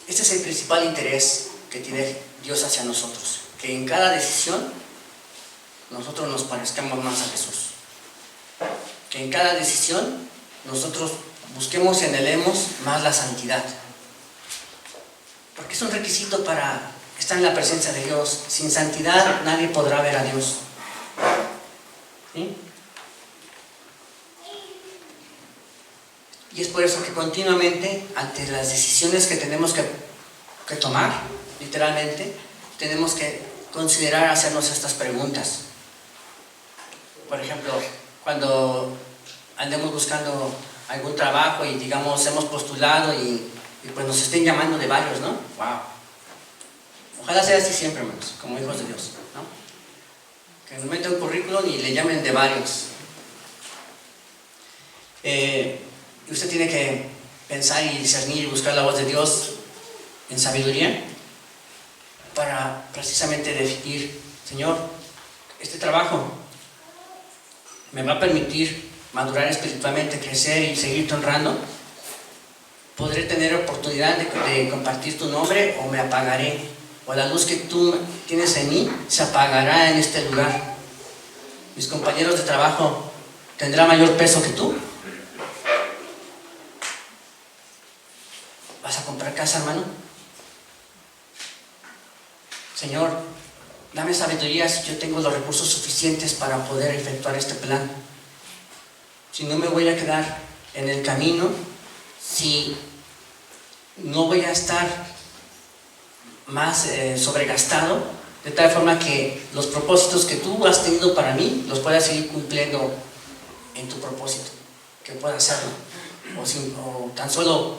Este es el principal interés que tiene Dios hacia nosotros, que en cada decisión nosotros nos parezcamos más a Jesús. Que en cada decisión nosotros busquemos y anhelemos más la santidad. Porque es un requisito para estar en la presencia de Dios. Sin santidad nadie podrá ver a Dios. ¿Sí? Y es por eso que continuamente, ante las decisiones que tenemos que tomar, literalmente, tenemos que considerar hacernos estas preguntas. Por ejemplo, cuando andemos buscando algún trabajo y digamos hemos postulado y pues nos estén llamando de varios, ¿no? ¡Wow! Ojalá sea así siempre, hermanos, como hijos de Dios, ¿no? Que nos metan un currículum y le llamen de varios. Y usted tiene que pensar y discernir y buscar la voz de Dios en sabiduría para precisamente definir: Señor, este trabajo me va a permitir madurar espiritualmente, crecer y seguirte honrando. ¿Podré tener oportunidad de compartir tu nombre o me apagaré? ¿O la luz que tú tienes en mí se apagará en este lugar? ¿Mis compañeros de trabajo tendrán mayor peso que tú? ¿Vas a comprar casa, hermano? Señor, dame sabiduría si yo tengo los recursos suficientes para poder efectuar este plan. Si no me voy a quedar en el camino, si no voy a estar más sobregastado, de tal forma que los propósitos que tú has tenido para mí los puedas seguir cumpliendo en tu propósito, que pueda hacerlo, o tan solo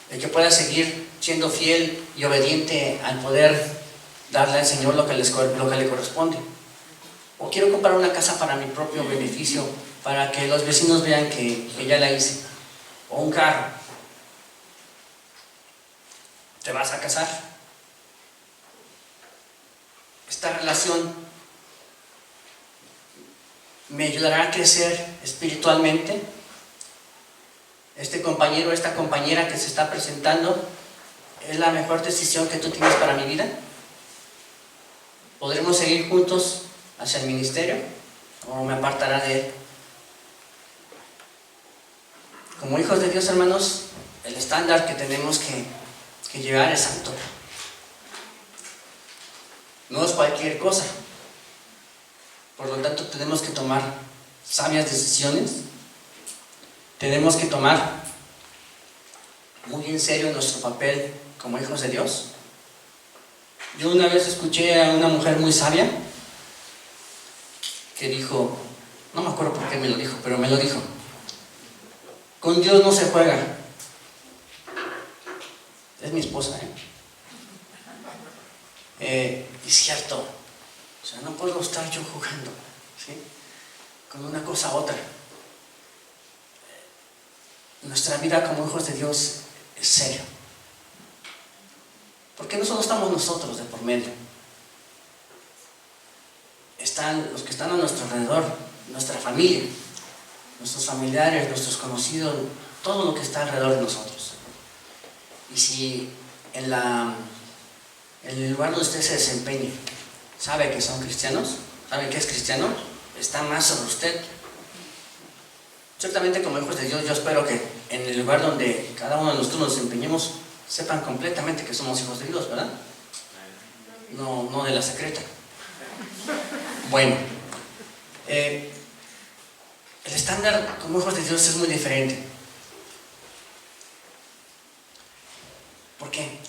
el que pueda seguir siendo fiel y obediente al poder darle al Señor lo que le corresponde. O quiero comprar una casa para mi propio beneficio, para que los vecinos vean que ya la hice. O un carro. ¿Te vas a casar? Esta relación me ayudará a crecer espiritualmente. Este compañero, esta compañera que se está presentando, ¿es la mejor decisión que tú tienes para mi vida? ¿Podremos seguir juntos hacia el ministerio o me apartará de él? Como hijos de Dios, hermanos, el estándar que tenemos que llevar es alto. No es cualquier cosa. Por lo tanto, tenemos que tomar sabias decisiones. Tenemos que tomar muy en serio nuestro papel como hijos de Dios. Yo una vez escuché a una mujer muy sabia que dijo, no me acuerdo por qué me lo dijo, pero me lo dijo: con Dios no se juega. Es mi esposa, es cierto. O sea, no puedo estar yo jugando, ¿sí?, con una cosa a otra. Nuestra vida como hijos de Dios es serio. Porque no solo estamos nosotros de por medio. Están los que están a nuestro alrededor, nuestra familia, nuestros familiares, nuestros conocidos, todo lo que está alrededor de nosotros. Y si en el lugar donde usted se desempeñe sabe que son cristianos, sabe que es cristiano, está más sobre usted. Ciertamente, como hijos de Dios, yo espero que en el lugar donde cada uno de nosotros nos desempeñemos sepan completamente que somos hijos de Dios, ¿verdad? No de la secreta. Bueno, el estándar como hijos de Dios es muy diferente. ¿Por qué?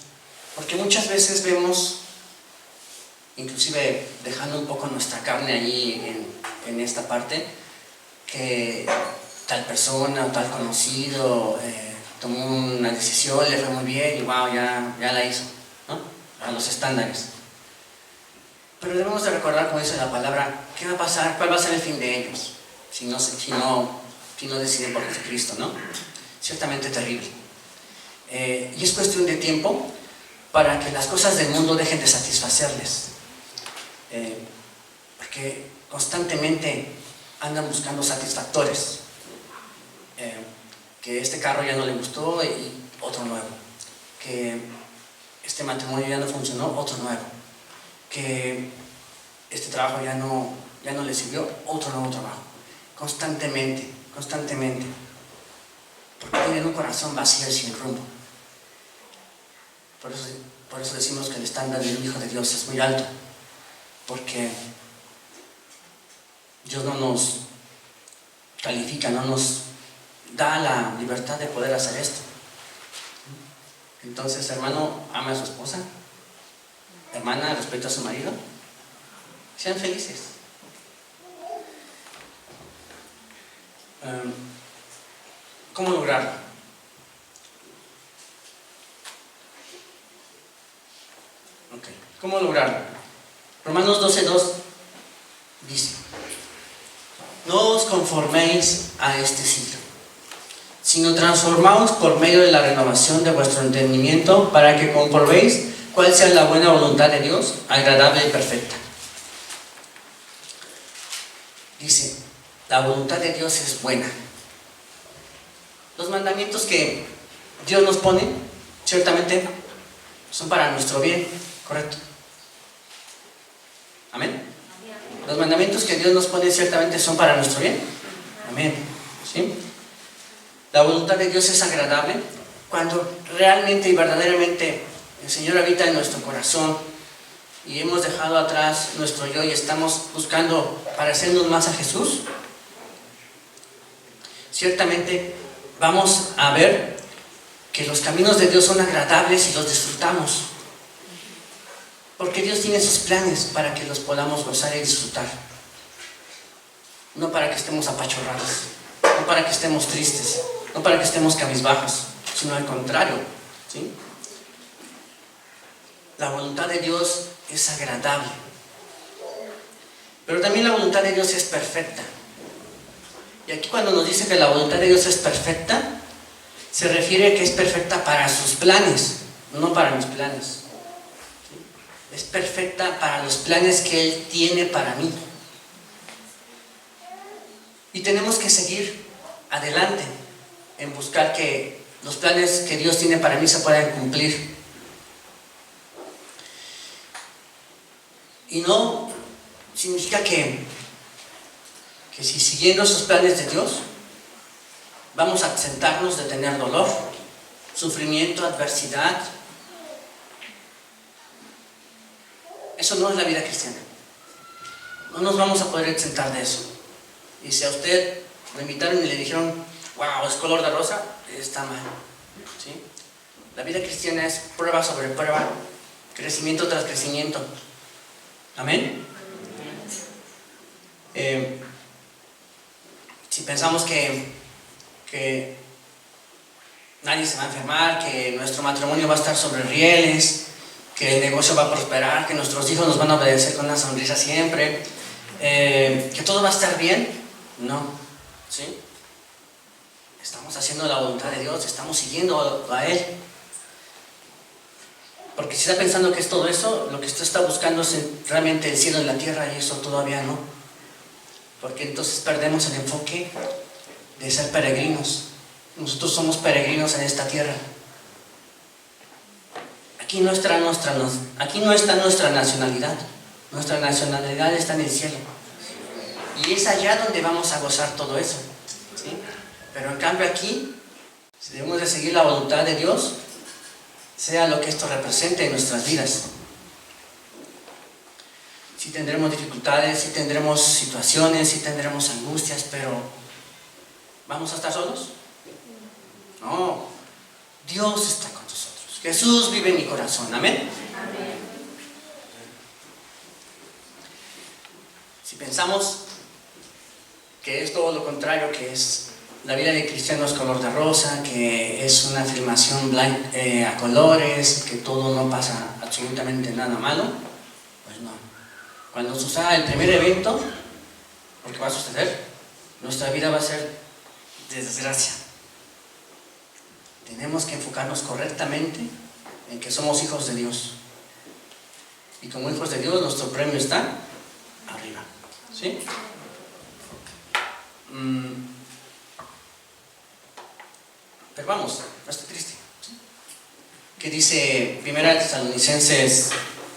Porque muchas veces vemos, inclusive dejando un poco nuestra carne allí en esta parte, que tal persona o tal conocido tomó una decisión, le fue muy bien y wow, ya la hizo, ¿no? A los estándares. Pero debemos de recordar, como dice la palabra, qué va a pasar, cuál va a ser el fin de ellos si no deciden por Jesucristo, ¿no? Ciertamente terrible. Y es cuestión de tiempo para que las cosas del mundo dejen de satisfacerles. Porque constantemente andan buscando satisfactores. Que este carro ya no le gustó y otro nuevo. Que este matrimonio ya no funcionó, otro nuevo. Que este trabajo ya no le sirvió, otro nuevo trabajo. Constantemente. Porque tienen un corazón vacío y sin rumbo. Por eso decimos que el estándar del Hijo de Dios es muy alto. Porque Dios no nos califica, no nos da la libertad de poder hacer esto. Entonces, hermano, ama a su esposa. Hermana, respeta a su marido. Sean felices. ¿Cómo lograrlo? ¿Cómo lograrlo? Romanos 12:2 dice: no os conforméis a este siglo, sino transformaos por medio de la renovación de vuestro entendimiento, para que comprobéis cuál sea la buena voluntad de Dios, agradable y perfecta. Dice, la voluntad de Dios es buena. Los mandamientos que Dios nos pone, ciertamente, son para nuestro bien, ¿correcto? Amén. Los mandamientos que Dios nos pone ciertamente son para nuestro bien. Amén. ¿Sí? La voluntad de Dios es agradable cuando realmente y verdaderamente el Señor habita en nuestro corazón y hemos dejado atrás nuestro yo y estamos buscando parecernos más a Jesús. Ciertamente vamos a ver que los caminos de Dios son agradables y los disfrutamos. Porque Dios tiene sus planes para que los podamos gozar y disfrutar. No para que estemos apachurrados, no para que estemos tristes, no para que estemos cabizbajos, sino al contrario, ¿sí? La voluntad de Dios es agradable. Pero también la voluntad de Dios es perfecta. Y aquí cuando nos dice que la voluntad de Dios es perfecta, se refiere a que es perfecta para sus planes, no para mis planes. Es perfecta para los planes que Él tiene para mí. Y tenemos que seguir adelante en buscar que los planes que Dios tiene para mí se puedan cumplir. Y no significa que si siguiendo esos planes de Dios vamos a exentarnos de tener dolor, sufrimiento, adversidad. Eso no es la vida cristiana. No nos vamos a poder exentar de eso. Y si a usted lo invitaron y le dijeron, wow, es color de rosa, está mal. ¿Sí? La vida cristiana es prueba sobre prueba, crecimiento tras crecimiento. Amén. Si pensamos que nadie se va a enfermar, que nuestro matrimonio va a estar sobre rieles, que el negocio va a prosperar, que nuestros hijos nos van a obedecer con una sonrisa siempre, que todo va a estar bien, no, ¿sí? Estamos haciendo la voluntad de Dios, estamos siguiendo a Él. Porque si está pensando que es todo eso, lo que usted está buscando es realmente el cielo y la tierra, y eso todavía no. Porque entonces perdemos el enfoque de ser peregrinos. Nosotros somos peregrinos en esta tierra. Aquí no está nuestra nacionalidad. Nuestra nacionalidad está en el cielo. Y es allá donde vamos a gozar todo eso, ¿sí? Pero en cambio aquí, si debemos de seguir la voluntad de Dios, sea lo que esto represente en nuestras vidas. Sí tendremos dificultades, sí tendremos situaciones, sí tendremos angustias, pero ¿vamos a estar solos? No, Dios está con nosotros. Jesús vive en mi corazón, amén. Amén. Si pensamos que es todo lo contrario, que es la vida de cristiano es color de rosa, que es una afirmación a colores, que todo no pasa absolutamente nada malo, pues no. Cuando suceda el primer evento, porque va a suceder, nuestra vida va a ser de desgracia. Tenemos que enfocarnos correctamente en que somos hijos de Dios. Y como hijos de Dios, nuestro premio está arriba. ¿Sí? Pero vamos, no estoy triste. ¿Sí? ¿Qué dice 1 Tesalonicenses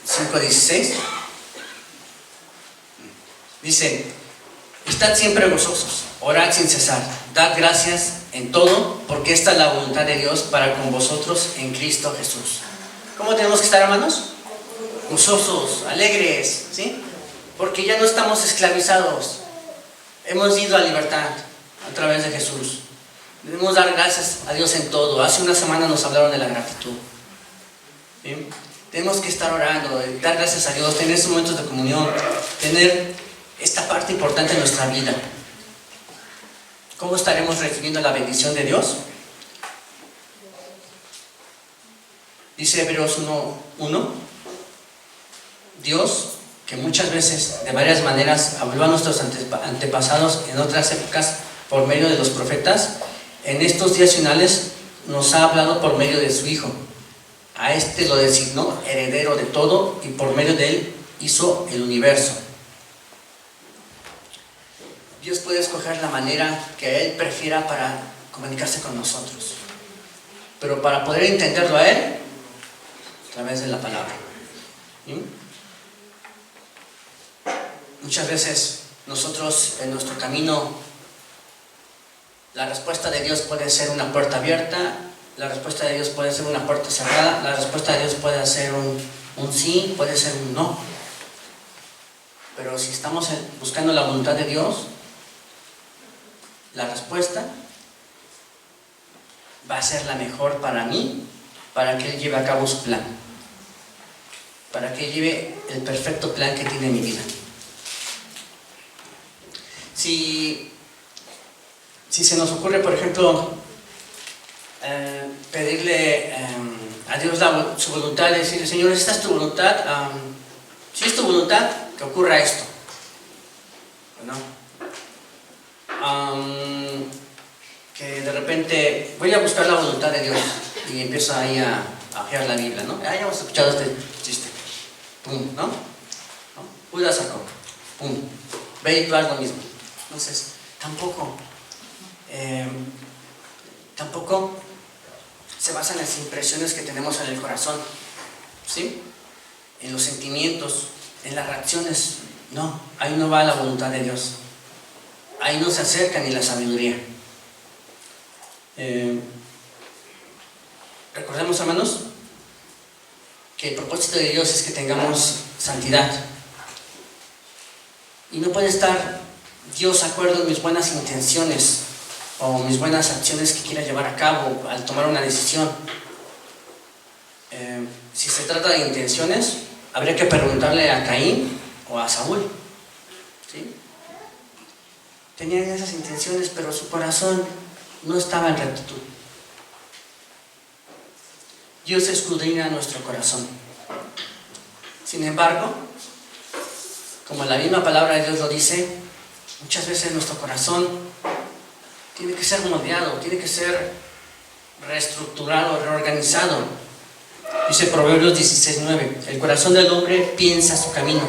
5:16? Dice: estad siempre gozosos, orad sin cesar, dad gracias en todo, porque esta es la voluntad de Dios para con vosotros en Cristo Jesús. ¿Cómo tenemos que estar, hermanos? Gozosos, alegres, ¿sí? Porque ya no estamos esclavizados. Hemos ido a libertad a través de Jesús. Debemos dar gracias a Dios en todo. Hace una semana nos hablaron de la gratitud. ¿Sí? Tenemos que estar orando, dar gracias a Dios, tener esos momentos de comunión, tener esta parte importante en nuestra vida. ¿Cómo estaremos recibiendo la bendición de Dios? Dice Hebreos 1:1: Dios, que muchas veces, de varias maneras, habló a nuestros antepasados en otras épocas por medio de los profetas, en estos días finales nos ha hablado por medio de su Hijo. A este lo designó heredero de todo y por medio de él hizo el universo. Dios puede escoger la manera que Él prefiera para comunicarse con nosotros. Pero para poder entenderlo a Él, a través de la palabra. ¿Sí? Muchas veces nosotros en nuestro camino, la respuesta de Dios puede ser una puerta abierta, la respuesta de Dios puede ser una puerta cerrada, la respuesta de Dios puede ser un sí, puede ser un no. Pero si estamos buscando la voluntad de Dios, la respuesta va a ser la mejor para mí, para que Él lleve a cabo su plan, para que Él lleve el perfecto plan que tiene en mi vida. Si se nos ocurre, por ejemplo, pedirle a Dios su voluntad, decirle: Señor, ¿esta es tu voluntad? Si es tu voluntad, que ocurra esto, ¿no? Que de repente voy a buscar la voluntad de Dios y empiezo ahí a ojear la Biblia, ¿no? Ya hemos escuchado este chiste. Pum, ¿no? Judas sacó. Pum. Ve y tú haz lo mismo. Entonces, tampoco se basa en las impresiones que tenemos en el corazón, ¿sí? En los sentimientos, en las reacciones. No, ahí no va la voluntad de Dios. Ahí no se acerca ni la sabiduría. Recordemos, hermanos, que el propósito de Dios es que tengamos santidad. Y no puede estar Dios de acuerdo en mis buenas intenciones o mis buenas acciones que quiera llevar a cabo al tomar una decisión. Si se trata de intenciones, habría que preguntarle a Caín o a Saúl, ¿sí? Tenían esas intenciones, pero su corazón no estaba en rectitud. Dios escudriña nuestro corazón. Sin embargo, como la misma palabra de Dios lo dice, muchas veces nuestro corazón tiene que ser moldeado, tiene que ser reestructurado, reorganizado. Dice Proverbios 16:9: el corazón del hombre piensa su camino,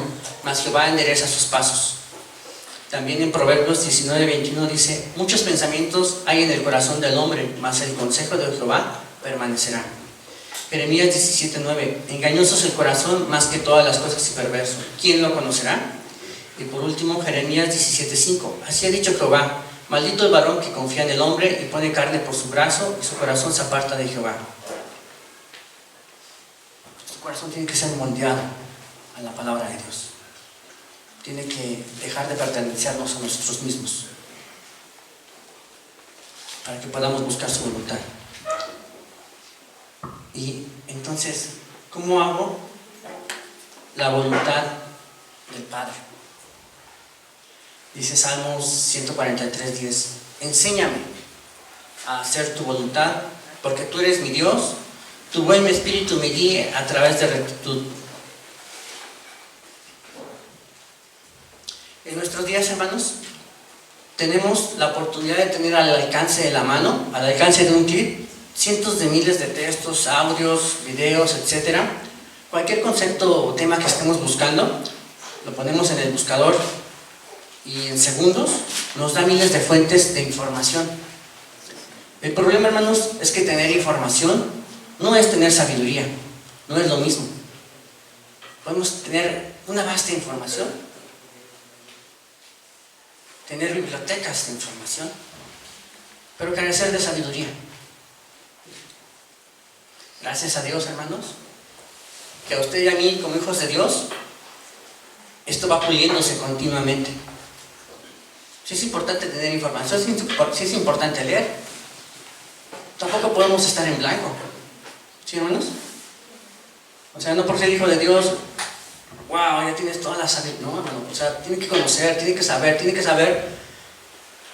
mas Jehová endereza sus pasos. También en Proverbios 19:21 dice: muchos pensamientos hay en el corazón del hombre, mas el consejo de Jehová permanecerá. Jeremías 17:9: engañoso es el corazón más que todas las cosas y perverso, ¿quién lo conocerá? Y por último, Jeremías 17:5: así ha dicho Jehová, maldito el varón que confía en el hombre y pone carne por su brazo, y su corazón se aparta de Jehová. Nuestro corazón tiene que ser moldeado a la palabra de Dios. Tiene que dejar de pertenecernos a nosotros mismos para que podamos buscar su voluntad. Y entonces, ¿cómo hago la voluntad del Padre? Dice Salmos 143:10: enséñame a hacer tu voluntad, porque tú eres mi Dios, tu buen espíritu me guíe a través de rectitud. En nuestros días, hermanos, tenemos la oportunidad de tener al alcance de la mano, al alcance de un clic, cientos de miles de textos, audios, videos, etc. Cualquier concepto o tema que estemos buscando, lo ponemos en el buscador y en segundos nos da miles de fuentes de información. El problema, hermanos, es que tener información no es tener sabiduría, no es lo mismo. Podemos tener una vasta información, tener bibliotecas de información, pero carecer de sabiduría. Gracias a Dios, hermanos, que a usted y a mí, como hijos de Dios, esto va puliéndose continuamente. Sí es importante tener información, sí es importante leer. Tampoco podemos estar en blanco. ¿Sí, hermanos? O sea, no por ser hijo de Dios, wow, ya tienes toda la sabiduría. No, hermano, o sea, tiene que conocer, tiene que saber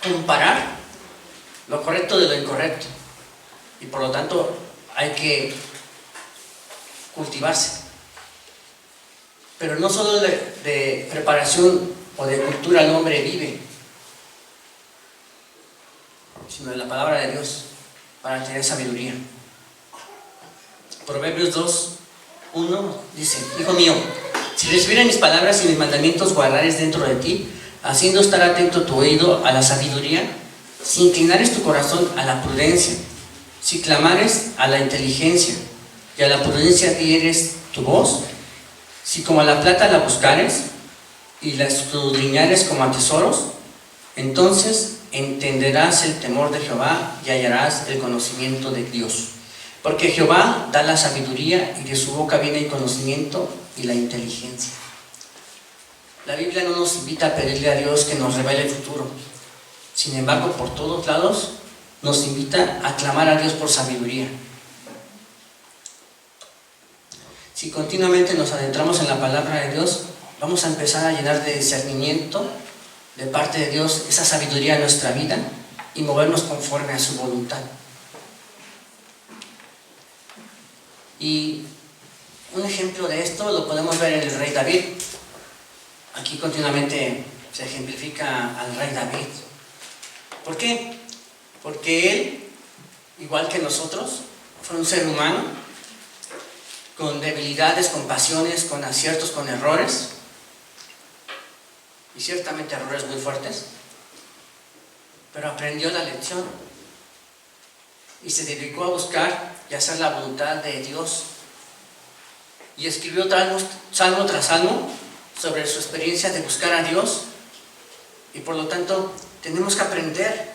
comparar lo correcto de lo incorrecto. Y por lo tanto, hay que cultivarse. Pero no solo de preparación o de cultura el hombre vive, sino de la palabra de Dios para tener sabiduría. Proverbios 2:1 dice: Hijo mío, si recibieras mis palabras y mis mandamientos guardares dentro de ti, haciendo estar atento tu oído a la sabiduría, si inclinares tu corazón a la prudencia, si clamares a la inteligencia y a la prudencia dieres tu voz, si como a la plata la buscares y la escudriñares como a tesoros, entonces entenderás el temor de Jehová y hallarás el conocimiento de Dios. Porque Jehová da la sabiduría y de su boca viene el conocimiento y la inteligencia. La Biblia no nos invita a pedirle a Dios que nos revele el futuro. Sin embargo, por todos lados nos invita a clamar a Dios por sabiduría. Si continuamente nos adentramos en la palabra de Dios, vamos a empezar a llenar de discernimiento de parte de Dios esa sabiduría en nuestra vida y movernos conforme a su voluntad. Y un ejemplo de esto lo podemos ver en el rey David. Aquí continuamente se ejemplifica al rey David. ¿Por qué? Porque él, igual que nosotros, fue un ser humano con debilidades, con pasiones, con aciertos, con errores, y ciertamente errores muy fuertes, pero aprendió la lección y se dedicó a buscar y hacer la voluntad de Dios, y escribió salmo tras salmo sobre su experiencia de buscar a Dios, y por lo tanto tenemos que aprender.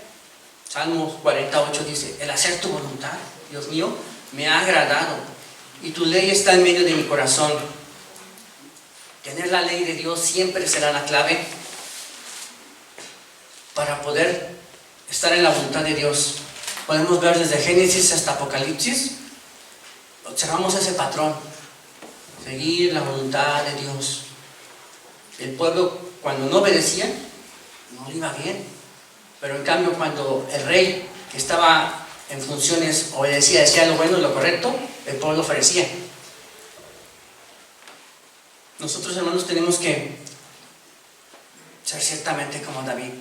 Salmo 48 dice: el hacer tu voluntad, Dios mío, me ha agradado, y tu ley está en medio de mi corazón. Tener la ley de Dios siempre será la clave para poder estar en la voluntad de Dios. Podemos ver desde Génesis hasta Apocalipsis, observamos ese patrón: seguir la voluntad de Dios. El pueblo, cuando no obedecía, no le iba bien, pero en cambio cuando el rey que estaba en funciones obedecía, decía lo bueno y lo correcto, el pueblo ofrecía. Nosotros, hermanos, tenemos que ser ciertamente como David,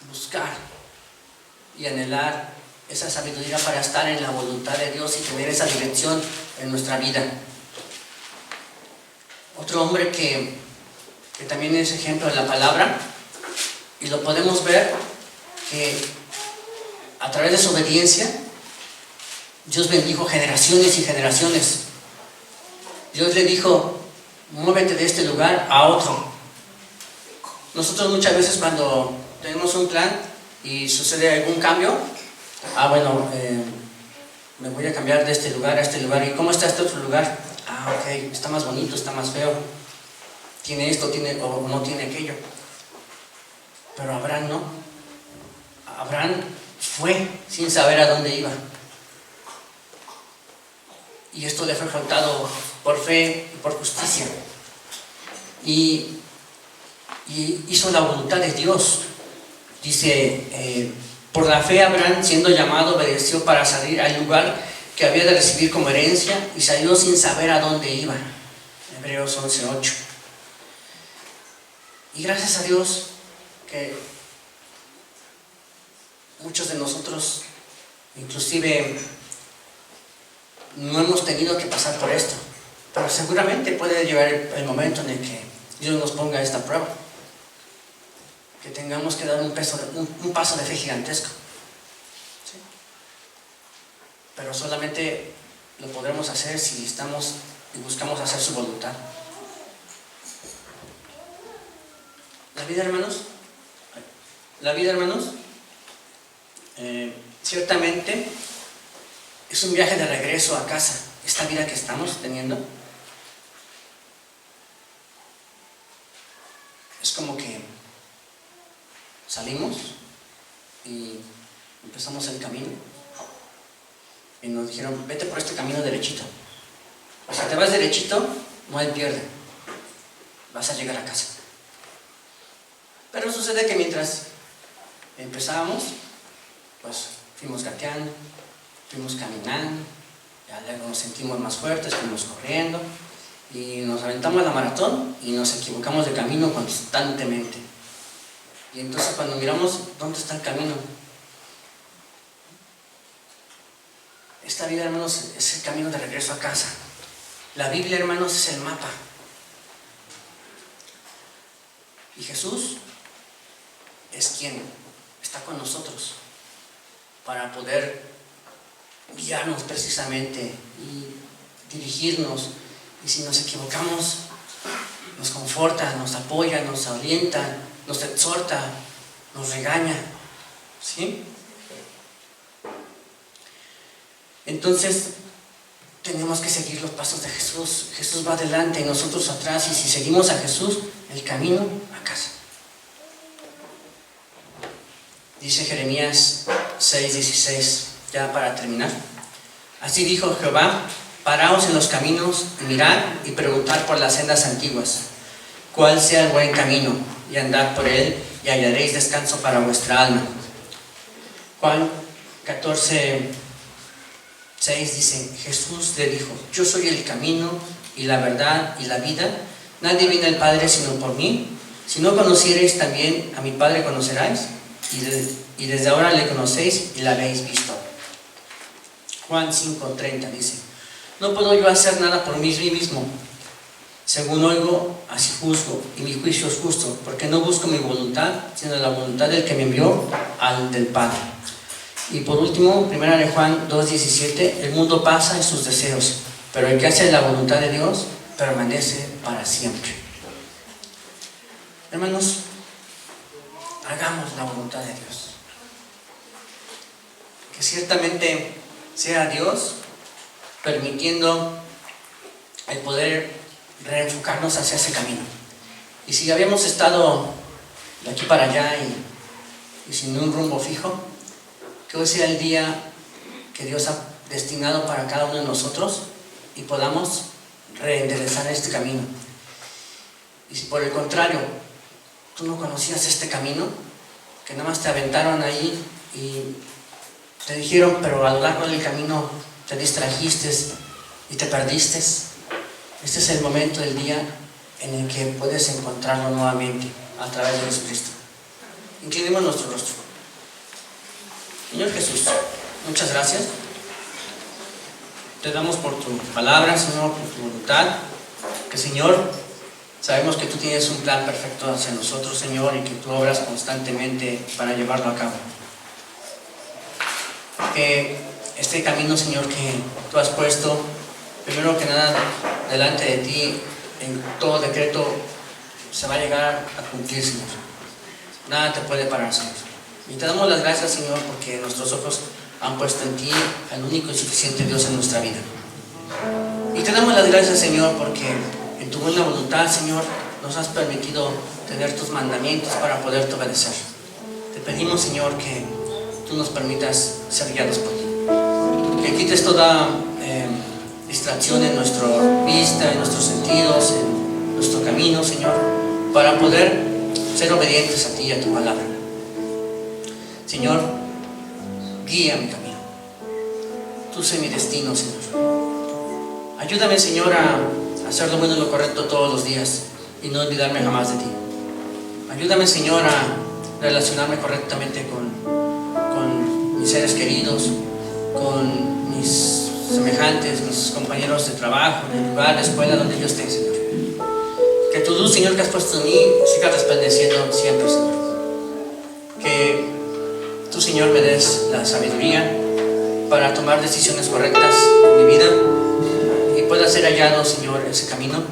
buscar y anhelar esa sabiduría para estar en la voluntad de Dios y tener esa dirección en nuestra vida. Otro hombre que también es ejemplo de la palabra, y lo podemos ver que a través de su obediencia Dios bendijo generaciones y generaciones. Dios le dijo: muévete de este lugar a otro. Nosotros muchas veces cuando tenemos un plan y sucede algún cambio, me voy a cambiar de este lugar a este lugar. ¿Y cómo está este otro lugar? Ok, está más bonito, está más feo, tiene esto, o no tiene aquello. Pero Abraham no. Abraham fue sin saber a dónde iba, y esto le fue contado por fe y por justicia, y hizo la voluntad de Dios. Dice, por la fe Abraham, siendo llamado, obedeció para salir al lugar que había de recibir como herencia, y salió sin saber a dónde iba. Hebreos 11:8. Y gracias a Dios que muchos de nosotros, inclusive, no hemos tenido que pasar por esto. Pero seguramente puede llegar el momento en el que Dios nos ponga esta prueba. Que tengamos que dar un paso de fe gigantesco. ¿Sí? Pero solamente lo podremos hacer si estamos y buscamos hacer su voluntad. La vida, hermanos, ciertamente es un viaje de regreso a casa. Esta vida que estamos teniendo es como que salimos y empezamos el camino y nos dijeron, vete por este camino derechito. O sea, te vas derechito, no hay pierde, vas a llegar a casa. Pero sucede que mientras empezábamos, pues fuimos gateando, fuimos caminando, ya luego nos sentimos más fuertes, fuimos corriendo y nos aventamos a la maratón y nos equivocamos de camino constantemente. Y entonces cuando miramos, ¿dónde está el camino? Esta vida, hermanos, es el camino de regreso a casa. La Biblia, hermanos, es el mapa. Y Jesús es quien está con nosotros para poder guiarnos precisamente y dirigirnos. Y si nos equivocamos, nos conforta, nos apoya, nos alienta, nos exhorta, nos regaña. ¿Sí? Entonces, tenemos que seguir los pasos de Jesús. Jesús va adelante y nosotros atrás. Y si seguimos a Jesús, el camino a casa. Dice Jeremías 6:16, ya para terminar. Así dijo Jehová: paraos en los caminos y mirad y preguntad por las sendas antiguas, cuál sea el buen camino, y andad por él y hallaréis descanso para vuestra alma. Juan 14:6 dice: Jesús le dijo: yo soy el camino y la verdad y la vida. Nadie viene al Padre sino por mí. Si no conocierais, también a mi Padre conoceráis, y desde ahora le conocéis y la habéis visto. Juan 5:30 dice: no puedo yo hacer nada por mí mismo. Según oigo, así juzgo, y mi juicio es justo, porque no busco mi voluntad, sino la voluntad del que me envió, al del Padre. Y por último, 1 de Juan 2:17, el mundo pasa en sus deseos, pero el que hace la voluntad de Dios permanece para siempre. Hermanos, hagamos la voluntad de Dios. Que ciertamente sea Dios permitiendo el poder reenfocarnos hacia ese camino. Y si habíamos estado de aquí para allá y sin un rumbo fijo, que hoy sea el día que Dios ha destinado para cada uno de nosotros y podamos reenderezar este camino. Y si por el contrario tú no conocías este camino, que nada más te aventaron ahí y te dijeron, pero a lo largo del camino te distrajiste y te perdiste, este es el momento del día en el que puedes encontrarlo nuevamente a través de Jesucristo. Inclinemos nuestro rostro. Señor Jesús, muchas gracias. Te damos por tu palabra, Señor, por tu voluntad. Que, Señor, sabemos que tú tienes un plan perfecto hacia nosotros, Señor, y que tú obras constantemente para llevarlo a cabo. Que este camino, Señor, que tú has puesto, primero que nada, delante de ti, en todo decreto, se va a llegar a cumplir, Señor. Nada te puede parar, Señor. Y te damos las gracias, Señor, porque nuestros ojos han puesto en ti, al único y suficiente Dios en nuestra vida. Y te damos las gracias, Señor, porque en tu buena voluntad, Señor, nos has permitido tener tus mandamientos para poderte obedecer. Te pedimos, Señor, que tú nos permitas ser guiados por ti. Que quites toda distracción en nuestra vista, en nuestros sentidos, en nuestro camino, Señor, para poder ser obedientes a ti y a tu palabra. Señor, guía mi camino. Tú sé mi destino, Señor. Ayúdame, Señor, a hacer lo bueno y lo correcto todos los días y no olvidarme jamás de ti. Ayúdame, Señor, a relacionarme correctamente con mis seres queridos, con mis semejantes, mis compañeros de trabajo, en el lugar, la escuela, donde yo esté, Señor. Que tu luz, Señor, que has puesto en mí, siga resplandeciendo siempre, Señor. Que tú, Señor, me des la sabiduría para tomar decisiones correctas en mi vida y pueda ser hallado, Señor, ese camino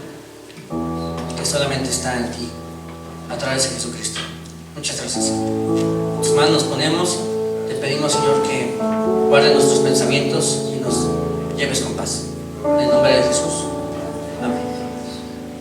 que solamente está en ti, a través de Jesucristo. Muchas gracias. En tus manos nos ponemos. Te pedimos, Señor, que guarde nuestros pensamientos y nos lleves con paz. En el nombre de Jesús.